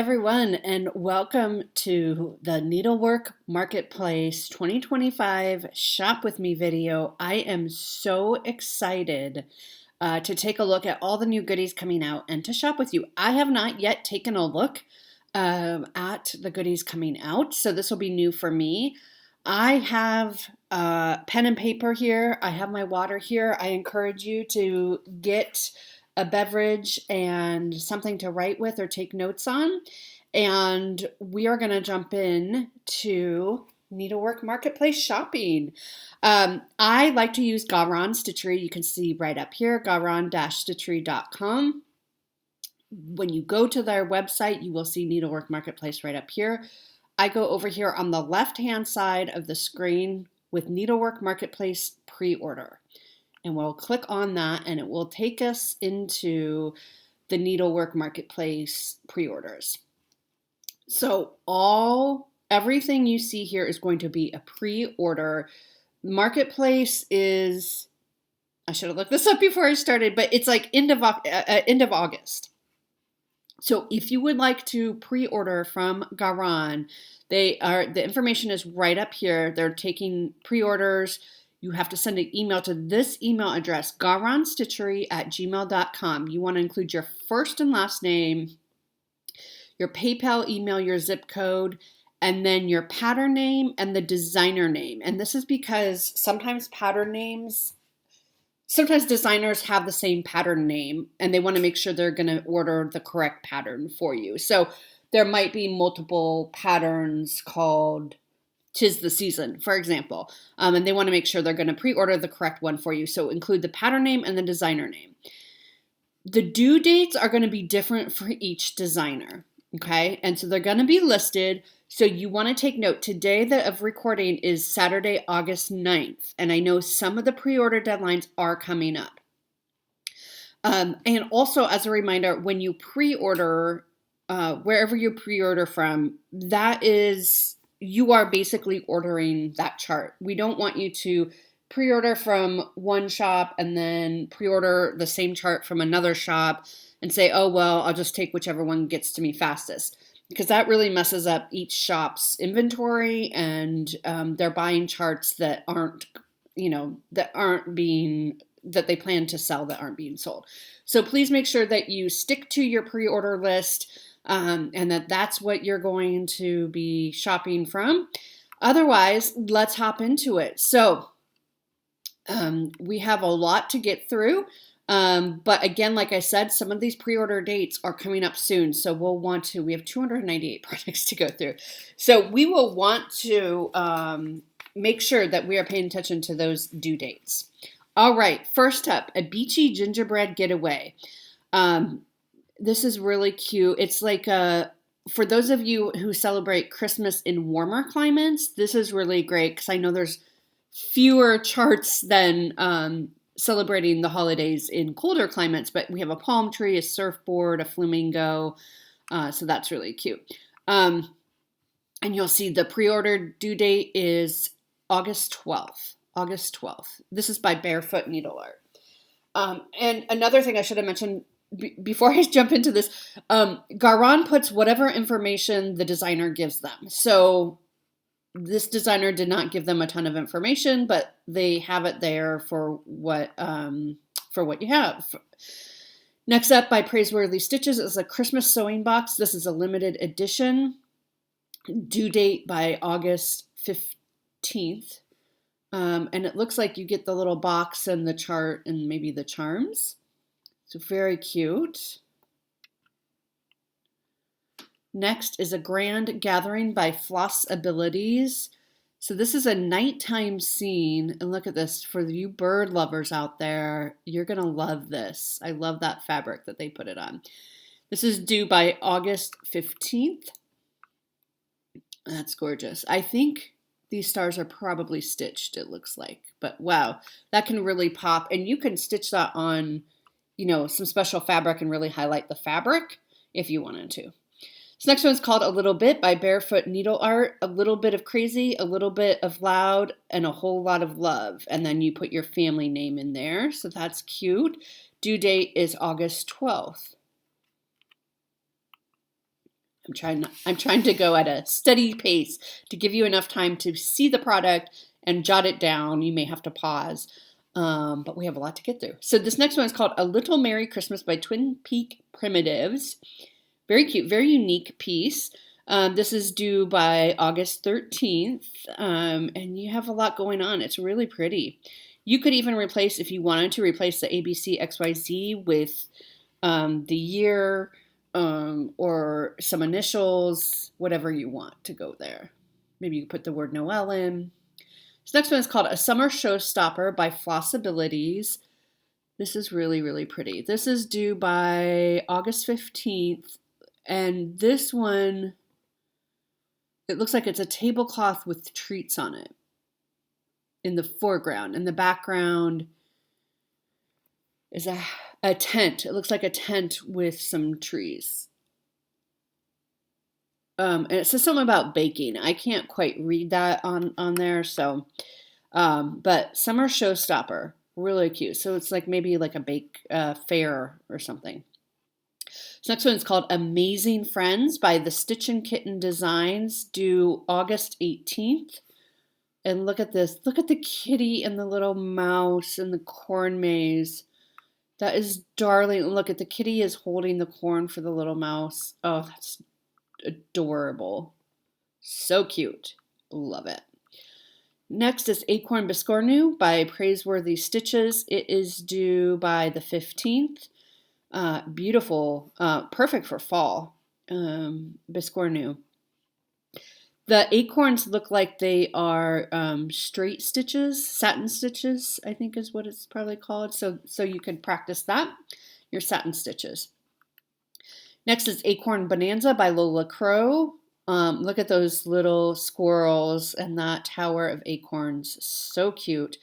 Everyone, and welcome to the Needlework Marketplace 2025 Shop With Me video. I am so excited to take a look at all the new goodies coming out and to shop with you. I have not yet taken a look at the goodies coming out, so this will be new for me. I have pen and paper here. I have my water here. I encourage you to get a beverage and something to write with or take notes on. And we are going to jump in to Needlework Marketplace shopping. I like to use Garon Stitchery. You can see right up here, garon-stitchery.com. When you go to their website, you will see Needlework Marketplace right up here. I go over here on the left-hand side of the screen with Needlework Marketplace pre-order. And we'll click on that and it will take us into the Needlework Marketplace pre-orders. So everything you see here is going to be a pre-order. Marketplace is, I should have looked this up before I started, but it's like end of August. So if you would like to pre-order from Garon, the information is right up here. They're taking pre-orders. You have to send an email to this email address, garonstitchery@gmail.com. You want to include your first and last name, your PayPal email, your zip code, and then your pattern name and the designer name. And this is because sometimes designers have the same pattern name and they want to make sure they're going to order the correct pattern for you. So there might be multiple patterns called "'Tis the Season," for example, and they want to make sure they're going to pre-order the correct one for you. So include the pattern name and the designer name. The due dates are going to be different for each designer, okay? And so they're going to be listed. So you want to take note. Today of recording is Saturday, August 9th, and I know some of the pre-order deadlines are coming up. And also, as a reminder, when you pre-order, wherever you pre-order from, you are basically ordering that chart. We don't want you to pre-order from one shop and then pre-order the same chart from another shop and say, oh, well, I'll just take whichever one gets to me fastest. Because that really messes up each shop's inventory and they're buying charts that that they plan to sell that aren't being sold. So please make sure that you stick to your pre-order list. And that's what you're going to be shopping from. Otherwise, let's hop into it. So we have a lot to get through. But again, like I said, some of these pre-order dates are coming up soon. So we have 298 products to go through. So we will want to make sure that we are paying attention to those due dates. All right, first up, a Beachy Gingerbread Getaway. This is really cute. It's like for those of you who celebrate Christmas in warmer climates, this is really great because I know there's fewer charts than celebrating the holidays in colder climates, but we have a palm tree, a surfboard, a flamingo, so that's really cute. And you'll see the pre-order due date is August 12th. August 12th. This is by Barefoot Needle Art. And another thing I should have mentioned before I jump into this, Garon puts whatever information the designer gives them. So this designer did not give them a ton of information, but they have it there for what you have. Next up, by Praiseworthy Stitches, is a Christmas sewing box. This is a limited edition. Due date by August 15th. And it looks like you get the little box and the chart and maybe the charms. So very cute. Next is a Grand Gathering by Flossabilities. So this is a nighttime scene. And look at this. For you bird lovers out there, you're going to love this. I love that fabric that they put it on. This is due by August 15th. That's gorgeous. I think these stars are probably stitched, it looks like. But wow, that can really pop. And you can stitch that on some special fabric and really highlight the fabric if you wanted to. This next one is called A Little Bit by Barefoot Needle Art. A little bit of crazy, a little bit of loud, and a whole lot of love. And then you put your family name in there. So that's cute. Due date is August 12th. I'm trying to go at a steady pace to give you enough time to see the product and jot it down. You may have to pause, but we have a lot to get through. So this next one is called A Little Merry Christmas by Twin Peak Primitives. Very cute, very unique piece. This is due by August 13th, and you have a lot going on. It's really pretty. You could even replace, if you wanted to, replace the ABC XYZ with the year or some initials, whatever you want to go there. Maybe you could put the word Noel in. This next one is called A Summer Showstopper by Flossabilities. This is really, really pretty. This is due by August 15th. And this one, it looks like it's a tablecloth with treats on it in the foreground. In the background is a tent. It looks like a tent with some trees. And it says something about baking. I can't quite read that on there. So, but Summer Showstopper, really cute. So it's like maybe like a bake fair or something. This next one is called Amazing Friends by the Stitch and Kitten Designs, due August 18th. And look at this. Look at the kitty and the little mouse and the corn maze. That is darling. Look at the kitty is holding the corn for the little mouse. Oh, that's adorable. So cute. Love it. Next is Acorn Biscornu by Praiseworthy Stitches. It is due by the 15th. Beautiful. Perfect for fall. Biscornu. The acorns look like they are straight stitches, satin stitches, I think is what it's probably called. So you can practice that, your satin stitches. Next is Acorn Bonanza by Lola Crow. Look at those little squirrels and that tower of acorns. So cute.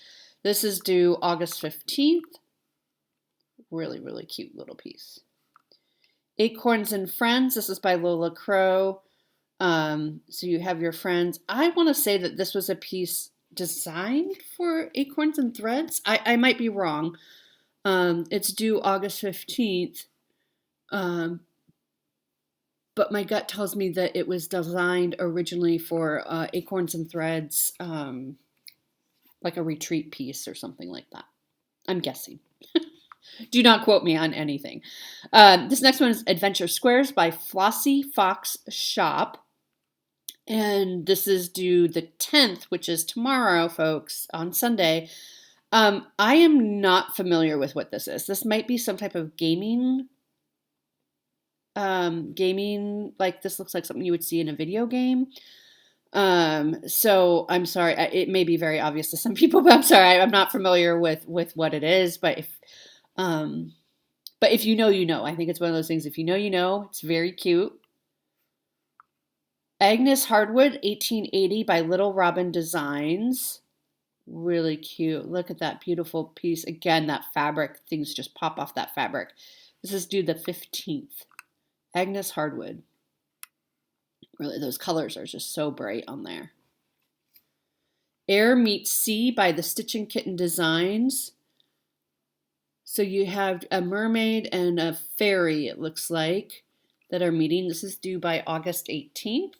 This is due August 15th. Really, really cute little piece. Acorns and Friends. This is by Lola Crow. So you have your friends. I want to say that this was a piece designed for Acorns and Threads. I might be wrong. It's due August 15th. But my gut tells me that it was designed originally for Acorns and Threads, like a retreat piece or something like that. I'm guessing. Do not quote me on anything. This next one is Adventure Squares by Flossie Fox Shop. And this is due the 10th, which is tomorrow, folks, on Sunday. I am not familiar with what this is. This might be some type of gaming, like this looks like something you would see in a video game. So I'm sorry, it may be very obvious to some people, but I'm sorry, I'm not familiar with what it is. But if you know, you know. I think it's one of those things. If you know, you know. It's very cute. Agnes Hardwood, 1880 by Little Robin Designs. Really cute. Look at that beautiful piece. Again, that fabric, things just pop off that fabric. This is due the 15th. Agnes Hardwood. Really, those colors are just so bright on there. Air Meets Sea by the Stitch and Kitten Designs. So you have a mermaid and a fairy, it looks like, that are meeting. This is due by August 18th.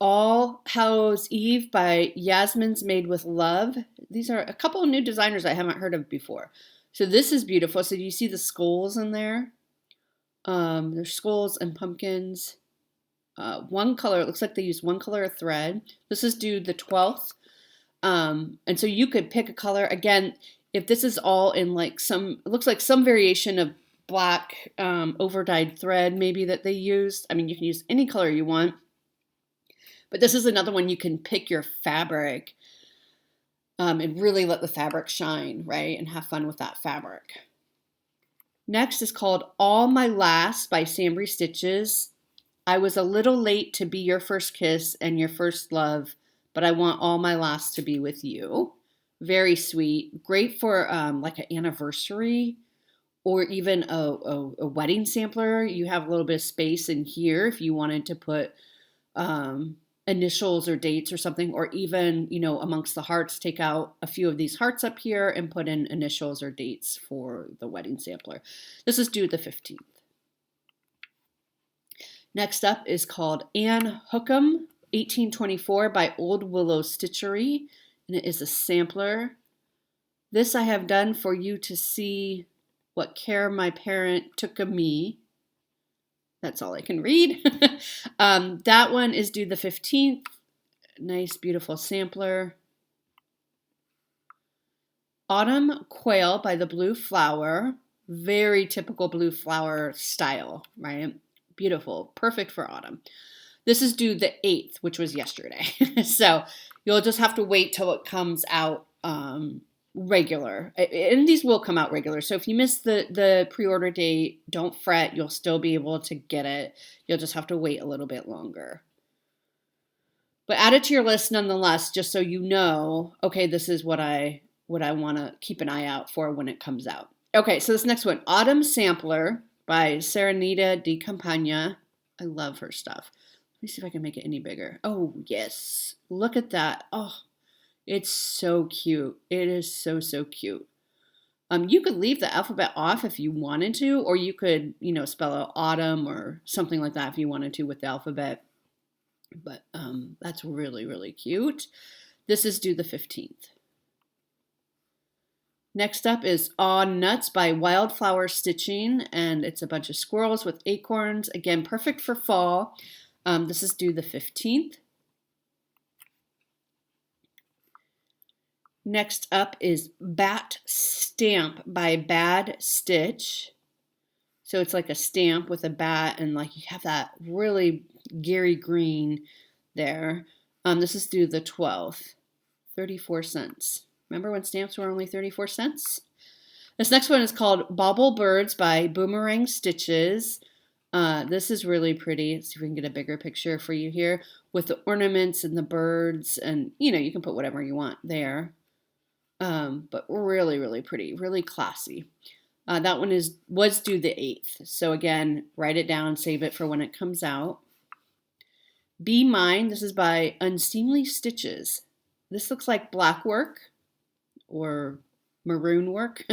All Hallows Eve by Yasmin's Made with Love. These are a couple of new designers I haven't heard of before. So this is beautiful. So you see the skulls in there? There's skulls and pumpkins. One color, it looks like they use one color of thread. This is due the 12th. And so you could pick a color. Again, if this is all in like it looks like some variation of black over-dyed thread maybe that they used. I mean, you can use any color you want. But this is another one you can pick your fabric and really let the fabric shine, right? And have fun with that fabric. Next is called All My Last by Sambry Stitches. I was a little late to be your first kiss and your first love, but I want all my last to be with you. Very sweet. Great for like an anniversary or even a wedding sampler. You have a little bit of space in here if you wanted to put initials or dates or something, or even, amongst the hearts, take out a few of these hearts up here and put in initials or dates for the wedding sampler. This is due the 15th. Next up is called Anne Hookham, 1824 by Old Willow Stitchery, and it is a sampler. This I have done for you to see what care my parent took of me. That's all I can read. That one is due the 15th. Nice, beautiful sampler. Autumn Quail by the Blue Flower. Very typical blue flower style, right? Beautiful. Perfect for autumn. This is due the 8th, which was yesterday. So you'll just have to wait till it comes out regular. And these will come out regular. So if you miss the pre-order date, don't fret. You'll still be able to get it. You'll just have to wait a little bit longer. But add it to your list nonetheless, just so you know, okay, this is what I want to keep an eye out for when it comes out. Okay, so this next one, Autumn Sampler by Serenita de Campagna. I love her stuff. Let me see if I can make it any bigger. Oh, yes. Look at that. Oh, it's so cute. It is so, so cute. You could leave the alphabet off if you wanted to, or you could, spell out autumn or something like that if you wanted to with the alphabet. But that's really, really cute. This is due the 15th. Next up is Aw Nuts by Wildflower Stitching, and it's a bunch of squirrels with acorns. Again, perfect for fall. This is due the 15th. Next up is Bat Stamp by Bad Stitch. So it's like a stamp with a bat, and like you have that really Gary green there. This is due the 12th. 34 cents. Remember when stamps were only 34 cents? This next one is called Bobble Birds by Boomerang Stitches. This is really pretty. Let's see if we can get a bigger picture for you here with the ornaments and the birds, and you can put whatever you want there. But really, really pretty, really classy. That one was due the 8th. So again, write it down, save it for when it comes out. Be Mine. This is by Unseemly Stitches. This looks like black work or maroon work.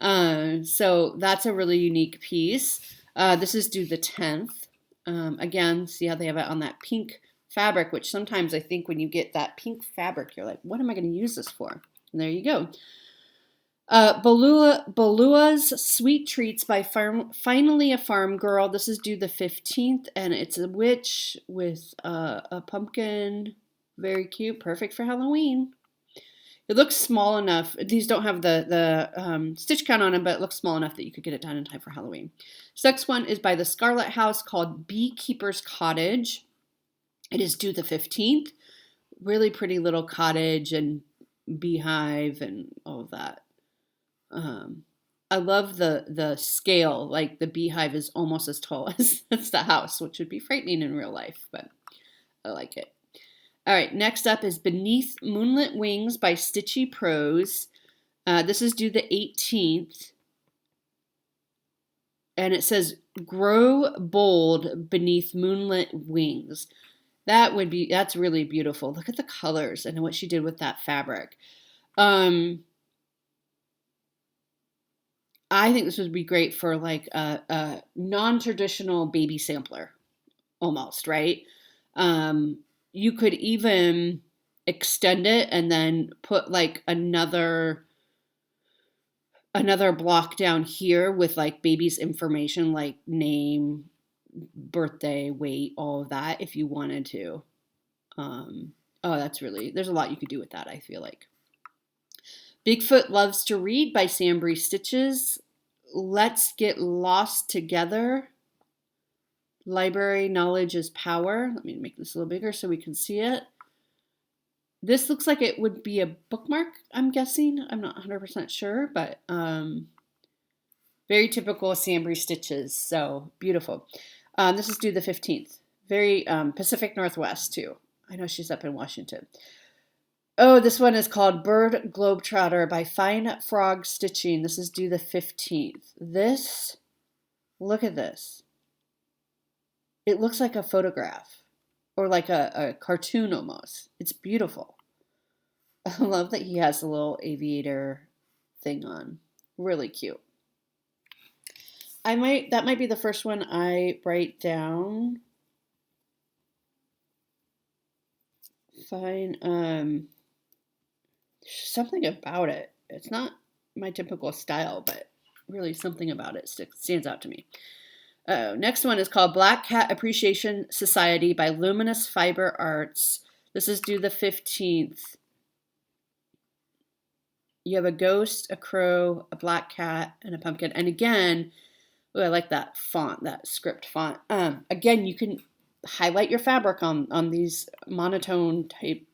So that's a really unique piece. This is due the 10th. Again, see how they have it on that pink fabric, which sometimes I think when you get that pink fabric, you're like, what am I going to use this for? And there you go. Belua's Sweet Treats by Finally a Farm Girl. This is due the 15th, and it's a witch with a pumpkin. Very cute. Perfect for Halloween. It looks small enough. These don't have the stitch count on them, but it looks small enough that you could get it done in time for Halloween. This next one is by the Scarlet House called Beekeepers Cottage. It is due the 15th. Really pretty little cottage and beehive and all of that. I love the scale. Like the beehive is almost as tall as the house, which would be frightening in real life, but I like it. All right, next up is Beneath Moonlit Wings by Stitchy Prose. This is due the 18th. And it says, grow bold beneath moonlit wings. That's really beautiful. Look at the colors and what she did with that fabric. I think this would be great for like a non-traditional baby sampler, almost, right? You could even extend it and then put like another block down here with like baby's information, like name, birthday, weight, all of that if you wanted to. There's a lot you could do with that, I feel like. Bigfoot Loves to Read by Sambry Stitches. Let's Get Lost Together. Library Knowledge is Power. Let me make this a little bigger so we can see it. This looks like it would be a bookmark, I'm guessing. I'm not 100% sure, but very typical Sambry Stitches. So beautiful. This is due the 15th. Very Pacific Northwest, too. I know she's up in Washington. Oh, this one is called Bird Globetrotter by Fine Frog Stitching. This is due the 15th. Look at this. It looks like a photograph. or like a cartoon almost. It's beautiful. I love that he has a little aviator thing on. Really cute. That might be the first one I write down. Fine. Something about it. It's not my typical style, but really something about it stands out to me. Next one is called Black Cat Appreciation Society by Luminous Fiber Arts. This is due the 15th. You have a ghost, a crow, a black cat, and a pumpkin. And again, I like that font, that script font. Again, you can highlight your fabric on these monotone type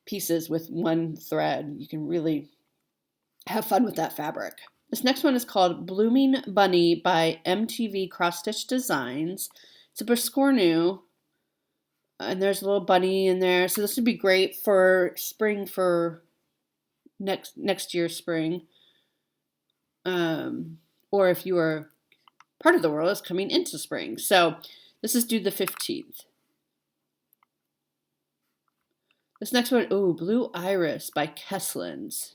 pieces with one thread. You can really have fun with that fabric. This next one is called Blooming Bunny by MTV Crossstitch Designs. It's a Biscornu, and there's a little bunny in there. So this would be great for spring, for next year's spring. Or if you are part of the world is coming into spring. So this is due the 15th. This next one, Blue Iris by Kesslins.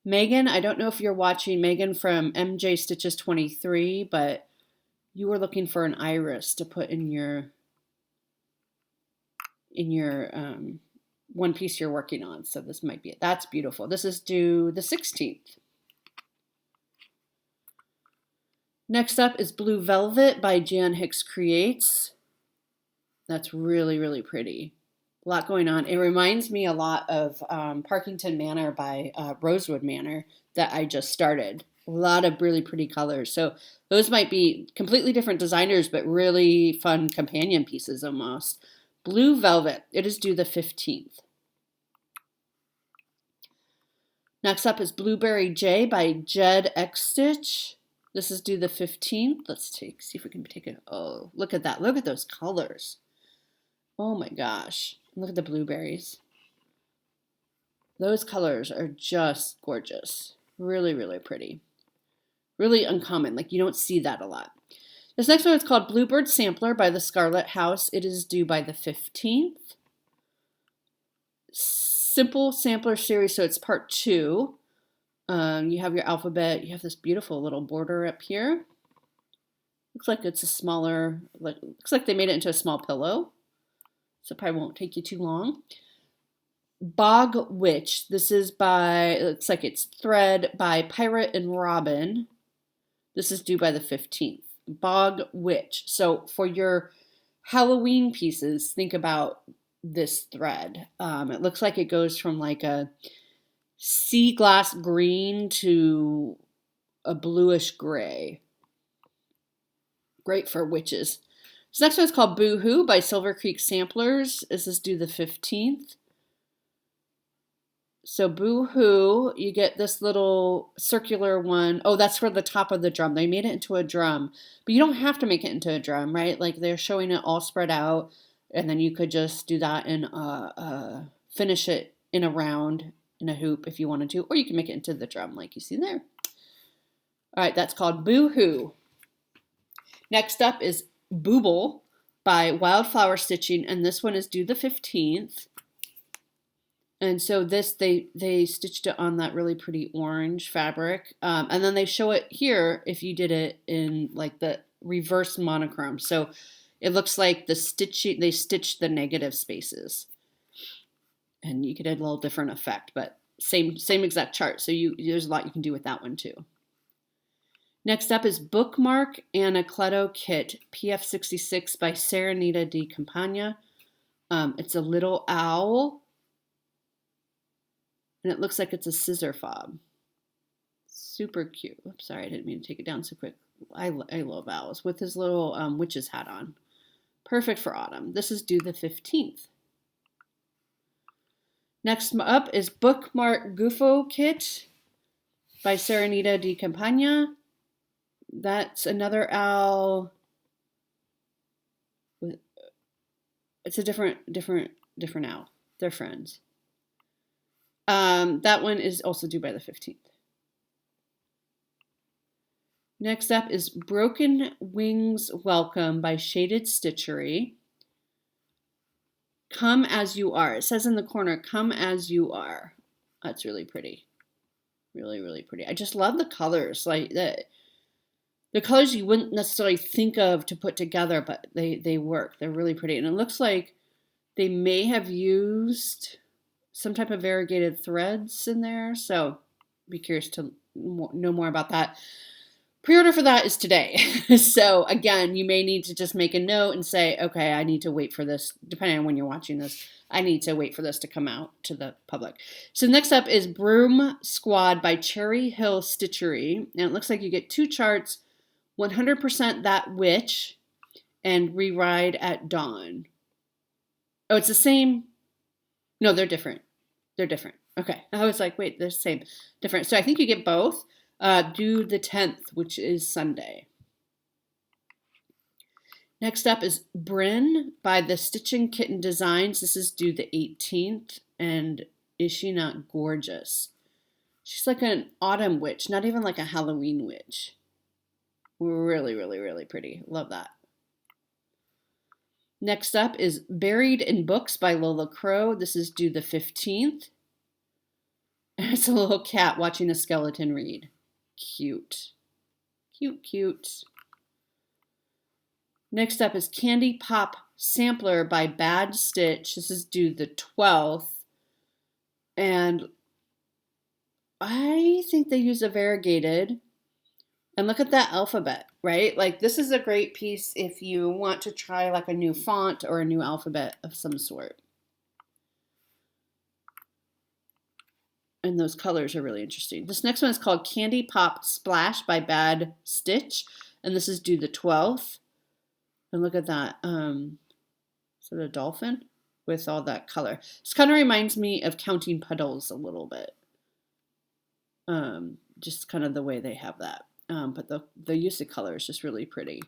Megan, I don't know if you're watching, Megan from MJ Stitches 23, but you were looking for an iris to put in your one piece you're working on. So this might be it. That's beautiful. This is due the 16th. Next up is Blue Velvet by Jan Hicks Creates. That's really, really pretty. A lot going on. It reminds me a lot of Parkington Manor by Rosewood Manor that I just started. A lot of really pretty colors. So those might be completely different designers, but really fun companion pieces almost. Blue Velvet. It is due the 15th. Next up is Blueberry J by Jed X Stitch. This is due the 15th. Let's see if we can take it. Oh, look at that. Look at those colors. Oh my gosh. Look at the blueberries. Those colors are just gorgeous. Really, really pretty. Really uncommon. Like you don't see that a lot. This next one is called Bluebird Sampler by the Scarlet House. It is due by the 15th. Simple sampler series, so it's part 2. You have your alphabet. You have this beautiful little border up here. Looks like it's a smaller, looks like they made it into a small pillow. So it probably won't take you too long. Bog Witch. This is by, it looks like it's thread by Pirate and Robin. This is due by the 15th. Bog Witch. So for your Halloween pieces, think about this thread. It looks like it goes from like a sea glass green to a bluish gray. Great for witches. This next one is called Boohoo by Silver Creek Samplers. This is due the 15th. So Boohoo, you get this little circular one. Oh, that's for the top of the drum. They made it into a drum. But you don't have to make it into a drum, right? Like they're showing it all spread out. And then you could just do that and finish it in a round, in a hoop if you wanted to. Or you can make it into the drum like you see there. All right, that's called Boohoo. Next up is Booble by Wildflower Stitching, and this one is due the 15th. And so this, they stitched it on that really pretty orange fabric. And then they show it here if you did it in like the reverse monochrome. So it looks like the stitching, they stitched the negative spaces. And you could add a little different effect, but same exact chart. So there's a lot you can do with that one too. Next up is Bookmark Anacleto Kit PF66 by Serenita di Campagna. It's a little owl, and it looks like it's a scissor fob. Super cute. Oops, sorry, I didn't mean to take it down so quick. I love owls with his little witch's hat on. Perfect for autumn. This is due the 15th. Next up is Bookmark Gufo Kit by Serenita di Campagna. That's another owl. It's a different owl. They're friends. That one is also due by the 15th. Next up is Broken Wings Welcome by Shaded Stitchery. Come as you are. It says in the corner, come as you are. That's really pretty. Really, really pretty. I just love the colors. Like the colors you wouldn't necessarily think of to put together, but they work. They're really pretty. And it looks like they may have used some type of variegated threads in there. So be curious to know more about that. Pre-order for that is today. So again, you may need to just make a note and say, okay, I need to wait for this, depending on when you're watching this, I need to wait for this to come out to the public. So next up is Broom Squad by Cherry Hill Stitchery. And it looks like you get 2 charts, 100% That Witch and Reride at Dawn. Oh, it's the same. No, they're different. They're different. Okay. I was like, wait, they're the same. Different. So I think you get both. Due the 10th, which is Sunday. Next up is Bryn by the Stitching Kitten Designs. This is due the 18th. And is she not gorgeous? She's like an autumn witch, not even like a Halloween witch. Really, really, really pretty. Love that. Next up is Buried in Books by Lola Crow. This is due the 15th. It's a little cat watching a skeleton read. Cute. Cute, cute. Next up is Candy Pop Sampler by Bad Stitch. This is due the 12th. And I think they use a variegated. And look at that alphabet, right? Like this is a great piece if you want to try like a new font or a new alphabet of some sort. And those colors are really interesting. This next one is called Candy Pop Splash by Bad Stitch. And this is due the 12th. And look at that. Is it a dolphin? With all that color. This kind of reminds me of Counting Puddles a little bit. Just kind of the way they have that. But the use of color is just really pretty.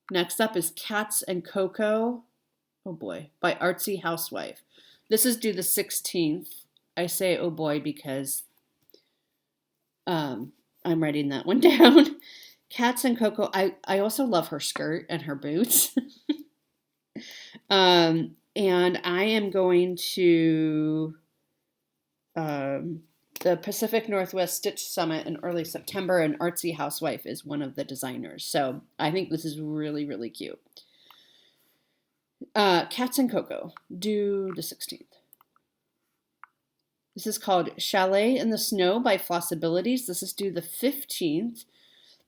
Next up is Cats and Cocoa. Oh boy. By Artsy Housewife. This is due the 16th. I say oh boy because I'm writing that one down. Cats and Cocoa. I also love her skirt and her boots. And I am going to the Pacific Northwest Stitch Summit in early September, and Artsy Housewife is one of the designers. So I think this is really, really cute. Cats and Cocoa, due the 16th. This is called Chalet in the Snow by Flossabilities. This is due the 15th.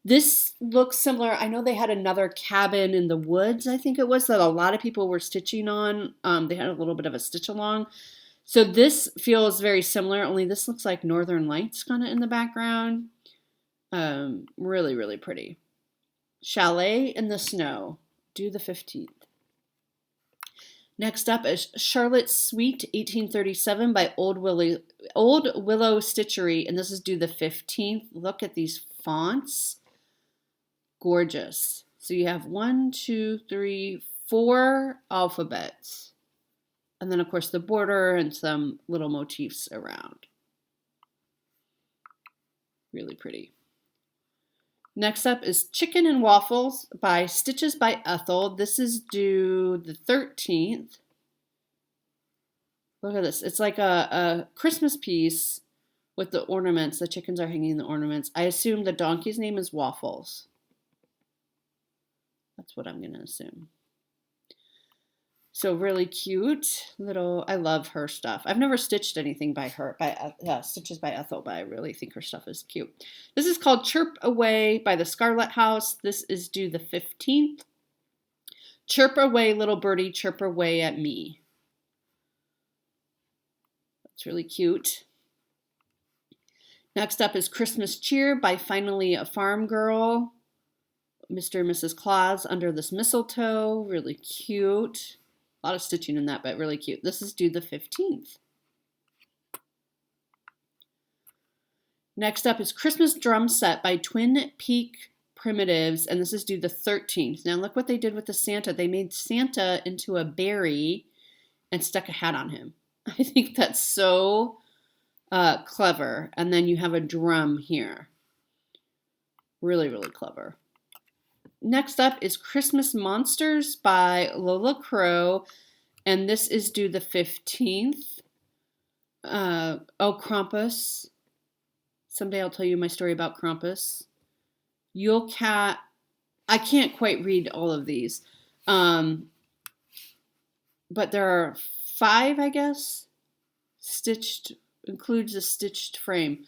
This looks similar. I know they had another cabin in the woods, I think it was, that a lot of people were stitching on. They had a little bit of a stitch along. So this feels very similar, only this looks like Northern Lights kind of in the background. Really, really pretty. Chalet in the Snow, due the 15th. Next up is Charlotte's Sweet 1837 by Old Willow Stitchery, and this is due the 15th. Look at these fonts. Gorgeous. So you have 1, 2, 3, 4 alphabets. And then, of course, the border and some little motifs around. Really pretty. Next up is Chicken and Waffles by Stitches by Ethel. This is due the 13th. Look at this. It's like a Christmas piece with the ornaments. The chickens are hanging the ornaments. I assume the donkey's name is Waffles. That's what I'm going to assume. So really cute little, I love her stuff. I've never stitched anything by her, Stitches by Ethel, but I really think her stuff is cute. This is called Chirp Away by the Scarlet House. This is due the 15th. Chirp away, little birdie, chirp away at me. That's really cute. Next up is Christmas Cheer by Finally a Farm Girl. Mr. and Mrs. Claus under this mistletoe. Really cute. A lot of stitching in that, but really cute. This is due the 15th. Next up is Christmas Drum Set by Twin Peak Primitives, and this is due the 13th. Now look what they did with the Santa. They made Santa into a berry and stuck a hat on him. I think that's so clever. And then you have a drum here. Really, really clever. Next up is Christmas Monsters by Lola Crow, and this is due the 15th. Krampus. Someday I'll tell you my story about Krampus. Yule Cat. I can't quite read all of these. But there are 5, I guess. Stitched, includes a stitched frame.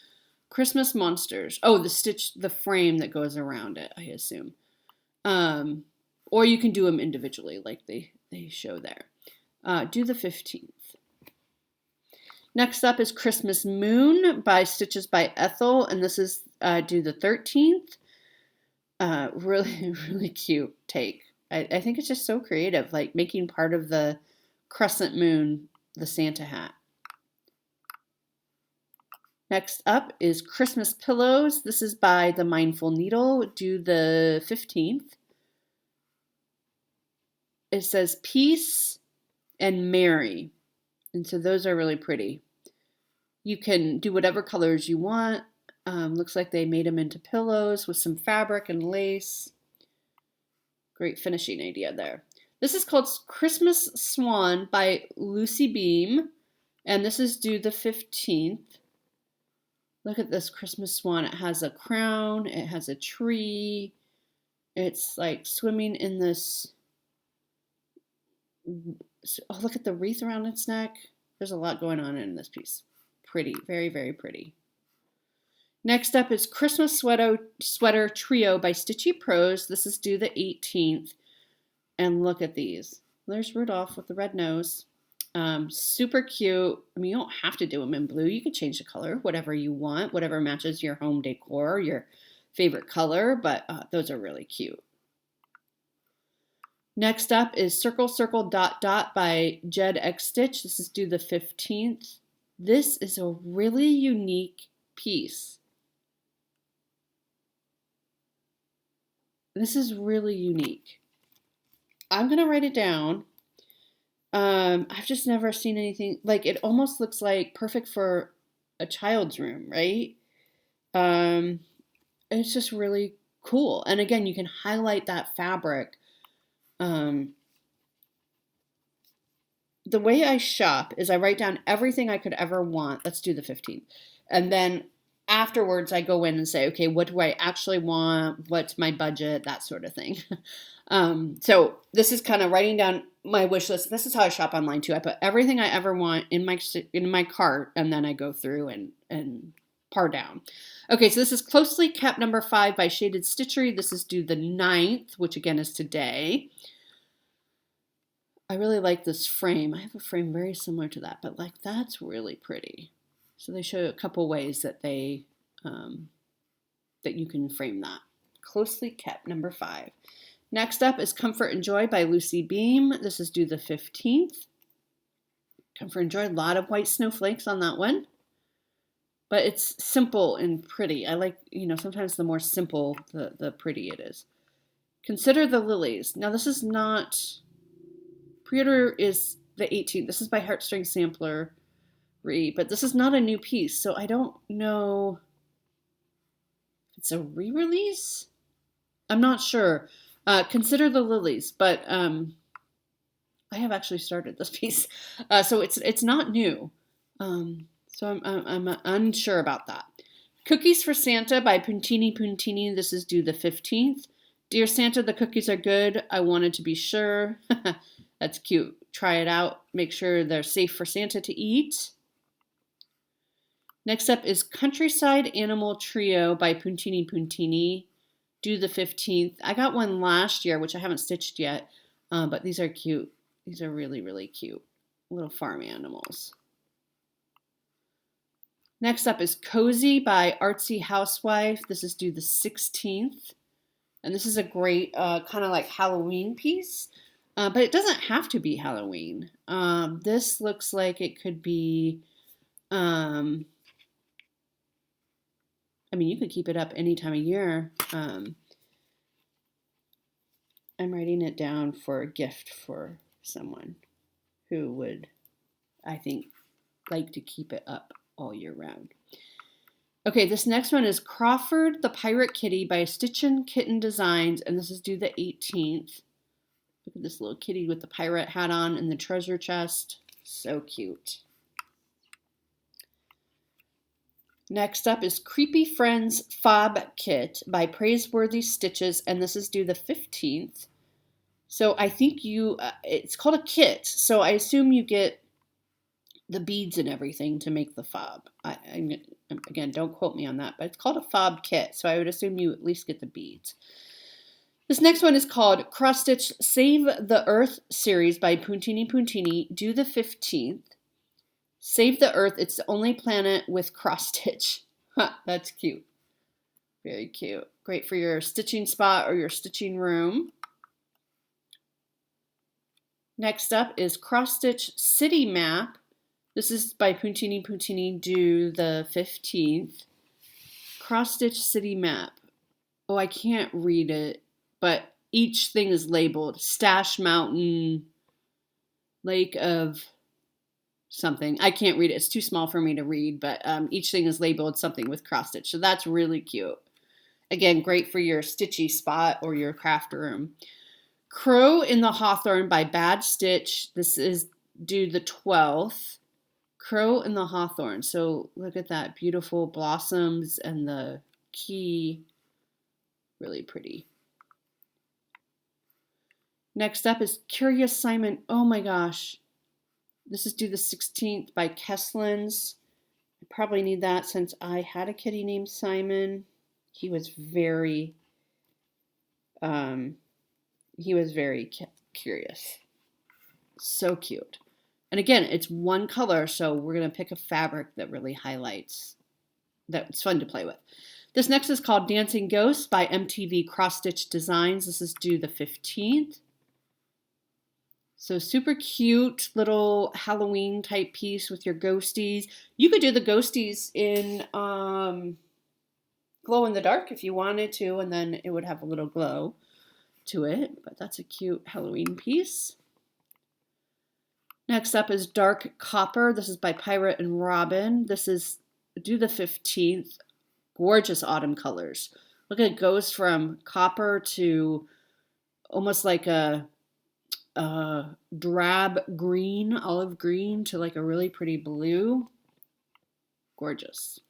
Christmas Monsters. Oh, the frame that goes around it, I assume. Or you can do them individually like they show there. Do the 15th. Next up is Christmas Moon by Stitches by Ethel, and this is due the 13th. Really, really cute take. I think it's just so creative, like making part of the crescent moon the Santa hat. Next up is Christmas Pillows. This is by The Mindful Needle, due the 15th. It says peace and merry. And so those are really pretty. You can do whatever colors you want. Looks like they made them into pillows with some fabric and lace. Great finishing idea there. This is called Christmas Swan by Lucy Beam. And this is due the 15th. Look at this Christmas swan. It has a crown. It has a tree. It's like swimming in this. Oh, look at the wreath around its neck. There's a lot going on in this piece. Pretty, very, very pretty. Next up is Christmas Sweater Trio by Stitchy Prose. This is due the 18th. And look at these. There's Rudolph with the red nose. Super cute. I mean, you don't have to do them in blue. You could change the color, whatever you want, whatever matches your home decor, your favorite color, but those are really cute. Next up is Circle Circle Dot Dot by Jed X Stitch. This is due the 15th. This is a really unique piece. This is really unique. I'm going to write it down. I've just never seen anything like it. Almost looks like perfect for a child's room, right? It's just really cool. And again, you can highlight that fabric. The way I shop is I write down everything I could ever want. Let's do the 15th. And then afterwards I go in and say, okay, what do I actually want? What's my budget? That sort of thing. So this is kind of writing down my wish list. This is how I shop online too. I put everything I ever want in my cart, and then I go through and par down. Okay, so this is Closely Kept number 5 by Shaded Stitchery. This is due the 9th, which again is today. I really like this frame. I have a frame very similar to that, but like that's really pretty. So they show a couple ways that they that you can frame that. Closely Kept number 5. Next up is Comfort and Joy by Lucy Beam. This is due the 15th. Comfort and Joy, a lot of white snowflakes on that one. But it's simple and pretty. I like, sometimes the more simple, the pretty it is. Consider the Lilies. Now this is not, pre-order is the 18th. This is by Heartstring Sampler, but this is not a new piece. So I don't know if it's a re-release. I'm not sure. Consider the Lilies, but I have actually started this piece, so it's not new. So I'm unsure about that. Cookies for Santa by Puntini Puntini. This is due the 15th. Dear Santa, the cookies are good. I wanted to be sure. That's cute. Try it out. Make sure they're safe for Santa to eat. Next up is Countryside Animal Trio by Puntini Puntini. Due the 15th. I got one last year, which I haven't stitched yet, but these are cute. These are really, really cute little farm animals. Next up is Cozy by Artsy Housewife. This is due the 16th. And this is a great kind of like Halloween piece, but it doesn't have to be Halloween. This looks like it could be, you could keep it up any time of year. I'm writing it down for a gift for someone who would, I think, like to keep it up all year round. Okay, this next one is Crawford the Pirate Kitty by Stitch and Kitten Designs, and this is due the 18th. Look at this little kitty with the pirate hat on and the treasure chest. So cute. Next up is Creepy Friends Fob Kit by Praiseworthy Stitches, and this is due the 15th. So I think it's called a kit, so I assume you get the beads and everything to make the fob. Again, don't quote me on that, but it's called a fob kit, so I would assume you at least get the beads. This next one is called Crossstitch Save the Earth series by Puntini Puntini, due the 15th. Save the Earth, it's the only planet with cross-stitch. That's cute. Very cute. Great for your stitching spot or your stitching room. Next up is Crossstitch City Map. This is by Puntini Puntini, due the 15th. Crossstitch City Map. Oh, I can't read it, but each thing is labeled. Stash Mountain, Lake of something. I can't read it. It's too small for me to read, but each thing is labeled something with cross-stitch. So that's really cute. Again, great for your stitchy spot or your craft room. Crow in the Hawthorne by Bad Stitch. This is due the 12th. Crow in the Hawthorne. So look at that. Beautiful blossoms and the key. Really pretty. Next up is Curious Simon. Oh my gosh. This is due the 16th by Kesslins. I probably need that since I had a kitty named Simon. He was very curious. So cute. And again, it's one color, so we're going to pick a fabric that really highlights, that it's fun to play with. This next is called Dancing Ghosts by MTV Cross Stitch Designs. This is due the 15th. So super cute little Halloween type piece with your ghosties. You could do the ghosties in glow in the dark if you wanted to, and then it would have a little glow to it. But that's a cute Halloween piece. Next up is Dark Copper. This is by Pirate and Robin. This is due the 15th. Gorgeous autumn colors. Look, it goes from copper to almost like a drab green, olive green, to like a really pretty blue. Gorgeous.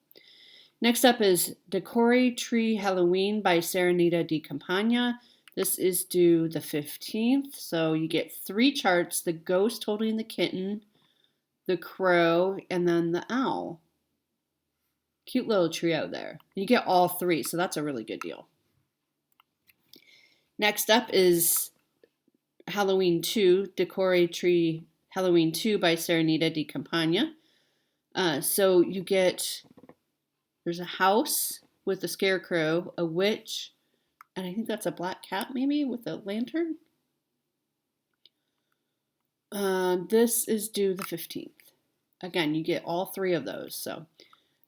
Next up is Decory Tree Halloween by Serenita di Campagna. This is due the 15th, so you get 3 charts, the ghost holding the kitten, the crow, and then the owl. Cute little trio there. You get all 3, so that's a really good deal. Next up is Halloween 2, Decory Tree Halloween 2 by Serenita di Campagna. So you get, there's a house with a scarecrow, a witch, and I think that's a black cat maybe with a lantern. This is due the 15th. Again, you get all 3 of those. So,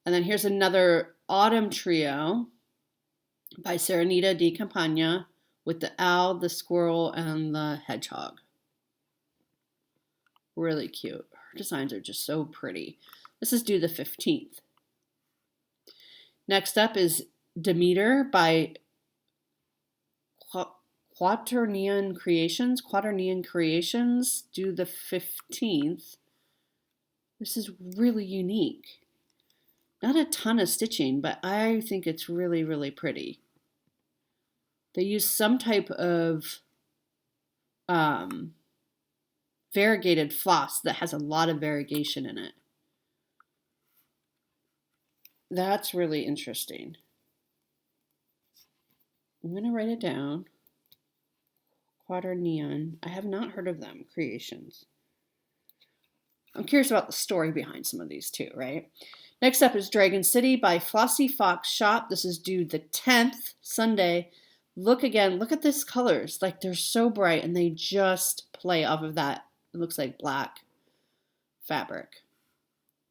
and then here's another autumn trio by Serenita di Campagna with the owl, the squirrel, and the hedgehog. Really cute. Her designs are just so pretty. This is due the 15th. Next up is Demeter by Quaternion Creations, due the 15th. This is really unique. Not a ton of stitching, but I think it's really, really pretty. They use some type of variegated floss that has a lot of variegation in it. That's really interesting. I'm going to write it down. Quaternion. I have not heard of them. Creations. I'm curious about the story behind some of these too, right? Next up is Dragon City by Flossie Fox Shop. This is due the 10th, Sunday. Look again. Look at these colors. Like, they're so bright, and they just play off of that. It looks like black fabric.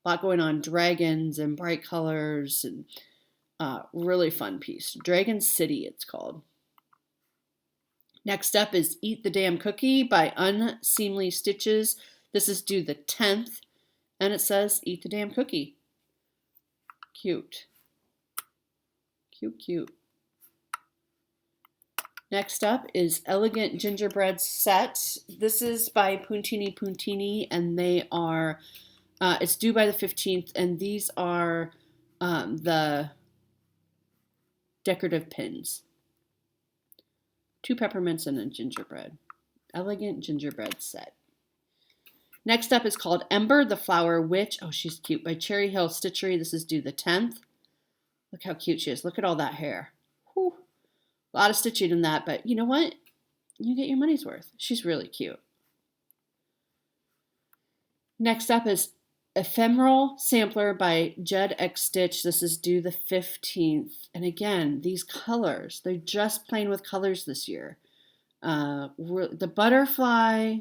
A lot going on. Dragons and bright colors, and really fun piece. Dragon City, it's called. Next up is Eat the Damn Cookie by Unseemly Stitches. This is due the 10th, and it says Eat the Damn Cookie. Cute. Cute, cute. Next up is Elegant Gingerbread Set. This is by Puntini Puntini, and they are, it's due by the 15th, and these are the decorative pins. 2 peppermints and a gingerbread. Elegant Gingerbread Set. Next up is called Ember, the Flower Witch. Oh, she's cute. By Cherry Hill Stitchery. This is due the 10th. Look how cute she is. Look at all that hair. Whew. A lot of stitching in that, but you know what? You get your money's worth. She's really cute. Next up is Ephemeral Sampler by Judd X Stitch. This is due the 15th. And again, these colors, they're just playing with colors this year. The butterfly,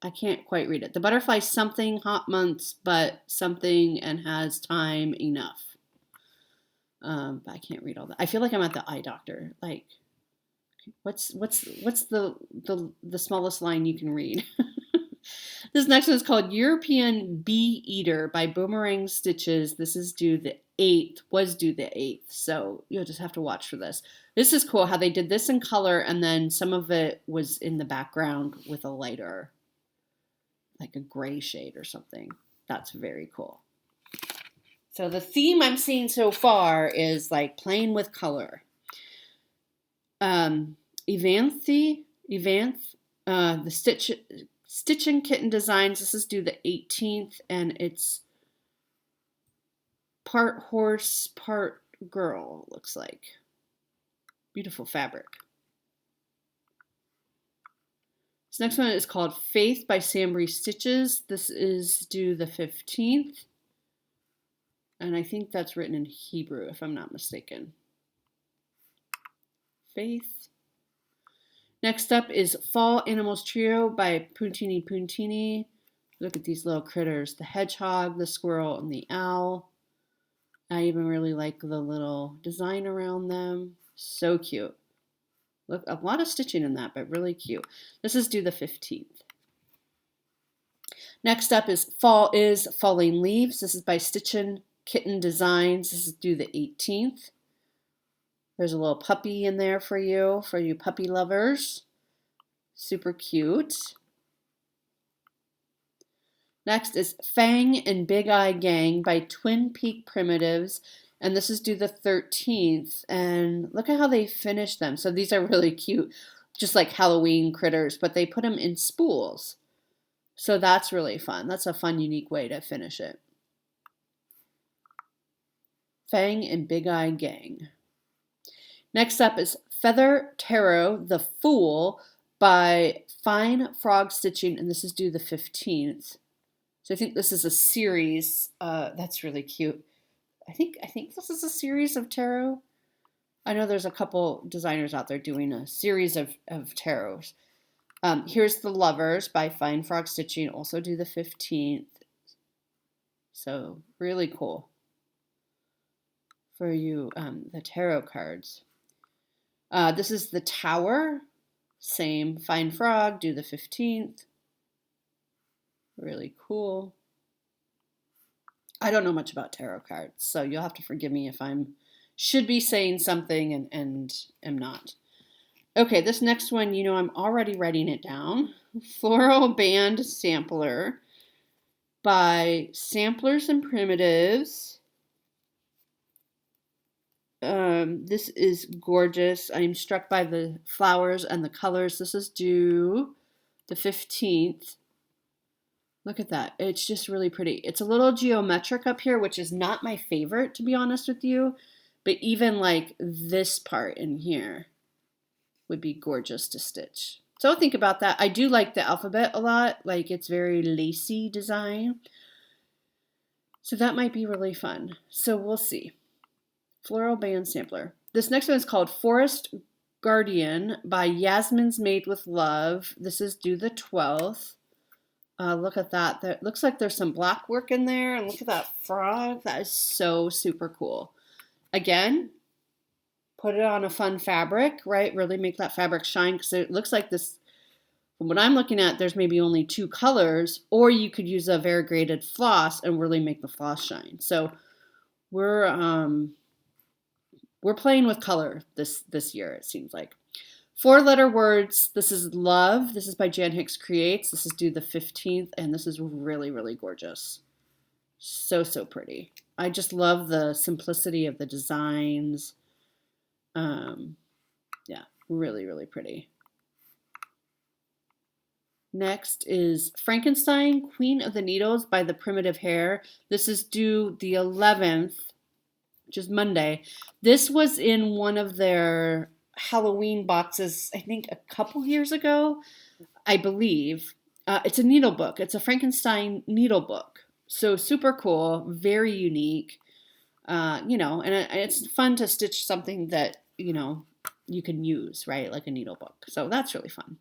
I can't quite read it. The butterfly something, hot months, but something and has time enough. But I can't read all that. I feel like I'm at the eye doctor. Like, what's the smallest line you can read? This next one is called European Bee Eater by Boomerang Stitches. This is due the 8th, was due the 8th, so you'll just have to watch for this. This is cool how they did this in color, and then some of it was in the background with a lighter, like a gray shade or something. That's very cool. So the theme I'm seeing so far is like playing with color. Evanth, the Stitch and Kitten Designs. This is due the 18th, and it's part horse, part girl, looks like. Beautiful fabric. This next one is called Faith by Sambry Stitches. This is due the 15th. And I think that's written in Hebrew, if I'm not mistaken. Faith. Next up is Fall Animals Trio by Puntini Puntini. Look at these little critters. The hedgehog, the squirrel, and the owl. I even really like the little design around them. So cute. Look, a lot of stitching in that, but really cute. This is due the 15th. Next up is Fall is Falling Leaves. This is by Stitchin' Kitten Designs. This is due the 18th. There's a little puppy in there for you puppy lovers. Super cute. Next is Fang and Big Eye Gang by Twin Peak Primitives. And this is due the 13th. And look at how they finished them. So these are really cute, just like Halloween critters, but they put them in spools. So that's really fun. That's a fun, unique way to finish it. Fang and Big Eye Gang. Next up is Feather Tarot, The Fool by Fine Frog Stitching, and this is due the 15th. So I think this is a series. That's really cute. I think this is a series of tarot. I know there's a couple designers out there doing a series of tarots. Here's The Lovers by Fine Frog Stitching, also due the 15th. So really cool for you, the tarot cards. This is The Tower, same Fine Frog, due the 15th. Really cool. I don't know much about tarot cards, so you'll have to forgive me if should be saying something and am not. Okay, this next one, I'm already writing it down. Floral Band Sampler by Samplers and Primitives. This is gorgeous. I'm struck by the flowers and the colors. This is due the 15th. Look at that. It's just really pretty. It's a little geometric up here, which is not my favorite, to be honest with you. But even like this part in here would be gorgeous to stitch. So think about that. I do like the alphabet a lot. Like, it's very lacy design. So that might be really fun. So we'll see. Floral Band Sampler. This next one is called Forest Guardian by Yasmin's Made with Love. This is due the 12th. Look at that. That looks like there's some black work in there. And look at that frog. That is so super cool. Again, put it on a fun fabric, right? Really make that fabric shine, because it looks like this, from what I'm looking at, there's maybe only 2 colors, or you could use a variegated floss and really make the floss shine. So We're playing with color this year, it seems like. 4-letter words. This is Love. This is by Jan Hicks Creates. This is due the 15th, and this is really, really gorgeous. So, so pretty. I just love the simplicity of the designs. Yeah, really, really pretty. Next is Frankenstein, Queen of the Needles by The Primitive Hare. This is due the 11th, which is Monday. This was in one of their Halloween boxes, I think a couple years ago, I believe. It's a needle book. It's a Frankenstein needle book. So super cool, very unique. And it's fun to stitch something that, you can use, right? Like a needle book. So that's really fun.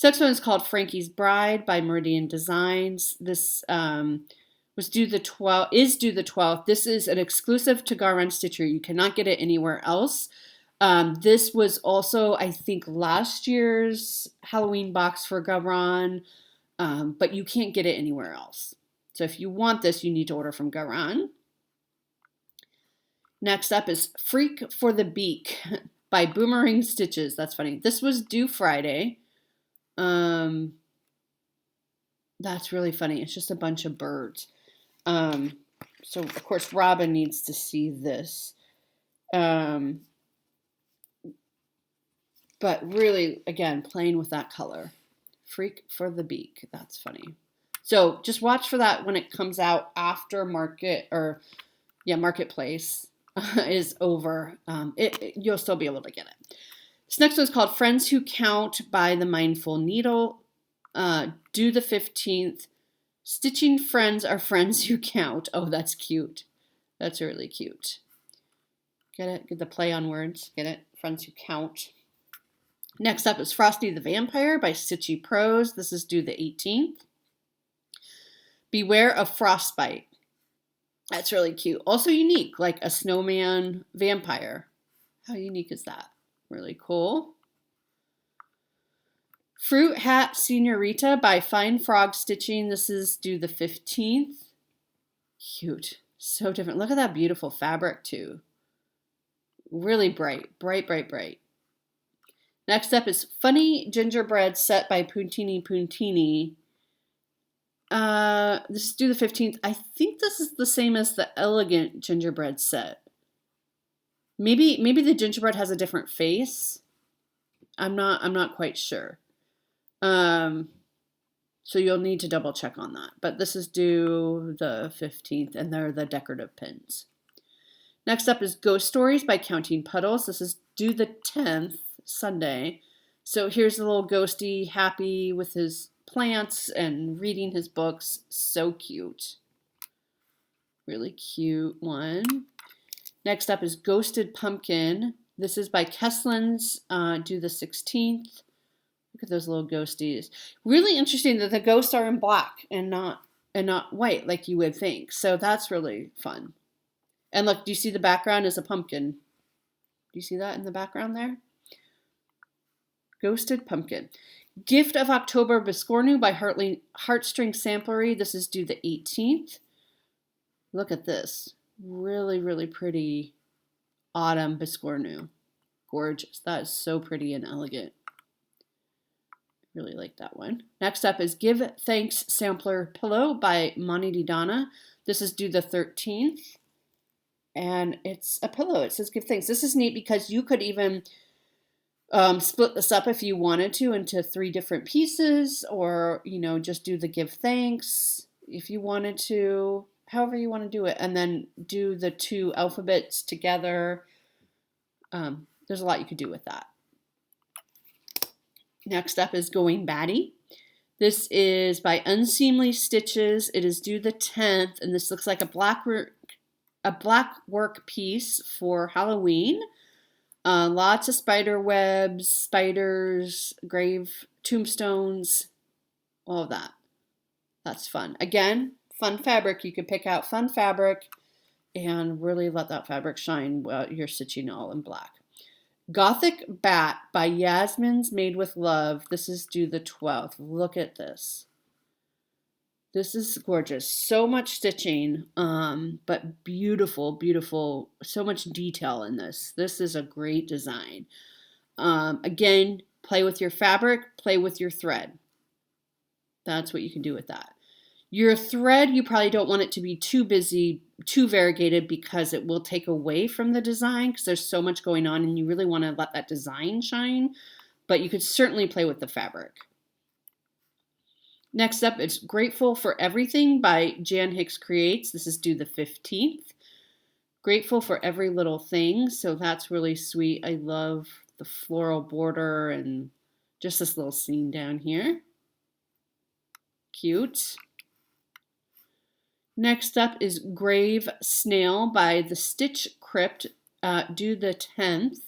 Next one is called Frankie's Bride by Meridian Designs. This is due the 12th. This is an exclusive to Garon Stitchery. You cannot get it anywhere else. This was also, I think, last year's Halloween box for Garon, but you can't get it anywhere else. So if you want this, you need to order from Garon. Next up is Freak for the Beak by Boomerang Stitches. That's funny. This was due Friday. That's really funny. It's just a bunch of birds. So of course Robin needs to see this. But really, again, playing with that color. Freak for the Beak. That's funny. So just watch for that when it comes out after Marketplace is over. You'll still be able to get it. This next one is called Friends Who Count by The Mindful Needle. Due the 15th. Stitching friends are friends who count. Oh, that's cute. That's really cute. Get it? Get the play on words. Get it? Friends who count. Next up is Frosty the Vampire by Stitchy Prose. This is due the 18th. Beware of Frostbite. That's really cute. Also unique, like a snowman vampire. How unique is that? Really cool. Fruit Hat Senorita by Fine Frog Stitching. This is due the 15th. Cute. So different. Look at that beautiful fabric too. Really bright. Bright, bright, bright. Next up is Funny Gingerbread Set by Puntini Puntini. This is due the 15th. I think this is the same as the Elegant Gingerbread Set. Maybe the gingerbread has a different face. I'm not quite sure. So you'll need to double check on that. But this is due the 15th, and they're the decorative pins. Next up is Ghost Stories by Counting Puddles. This is due the 10th, Sunday. So here's the little ghosty happy with his plants and reading his books. So cute. Really cute one. Next up is Ghosted Pumpkin. This is by Keslin's, due the 16th. Look at those little ghosties. Really interesting that the ghosts are in black and not white like you would think. So that's really fun. And look, do you see the background is a pumpkin? Do you see that in the background there? Ghosted Pumpkin. Gift of October Biscornu by Heartstring Samplery. This is due the 18th. Look at this. Really, really pretty autumn Biscornu. Gorgeous. That is so pretty and elegant. Really like that one. Next up is Give Thanks Sampler Pillow by Moni Di Donna. This is due the 13th. And it's a pillow. It says Give Thanks. This is neat because you could even split this up if you wanted to into 3 different pieces, or, just do the Give Thanks if you wanted to, however you want to do it, and then do the 2 alphabets together. There's a lot you could do with that. Next up is Going Batty. This is by Unseemly Stitches. It is due the 10th, and this looks like a black work piece for Halloween. Lots of spider webs, spiders, grave tombstones, all of that. That's fun. Again, fun fabric. You can pick out fun fabric and really let that fabric shine while you're stitching all in black. Gothic Bat by Yasmin's Made with Love. This is due the 12th. Look at this. This is gorgeous. So much stitching, but beautiful, beautiful. So much detail in this. This is a great design. Again, play with your fabric, play with your thread. That's what you can do with that. Your thread, you probably don't want it to be too busy, too variegated, because it will take away from the design because there's so much going on and you really want to let that design shine, but you could certainly play with the fabric. Next up, it's Grateful for Everything by Jan Hicks Creates. This is due the 15th. Grateful for every little thing, so that's really sweet. I love the floral border and just this little scene down here. Cute. Next up is Grave Snail by The Stitch Crypt, due the 10th.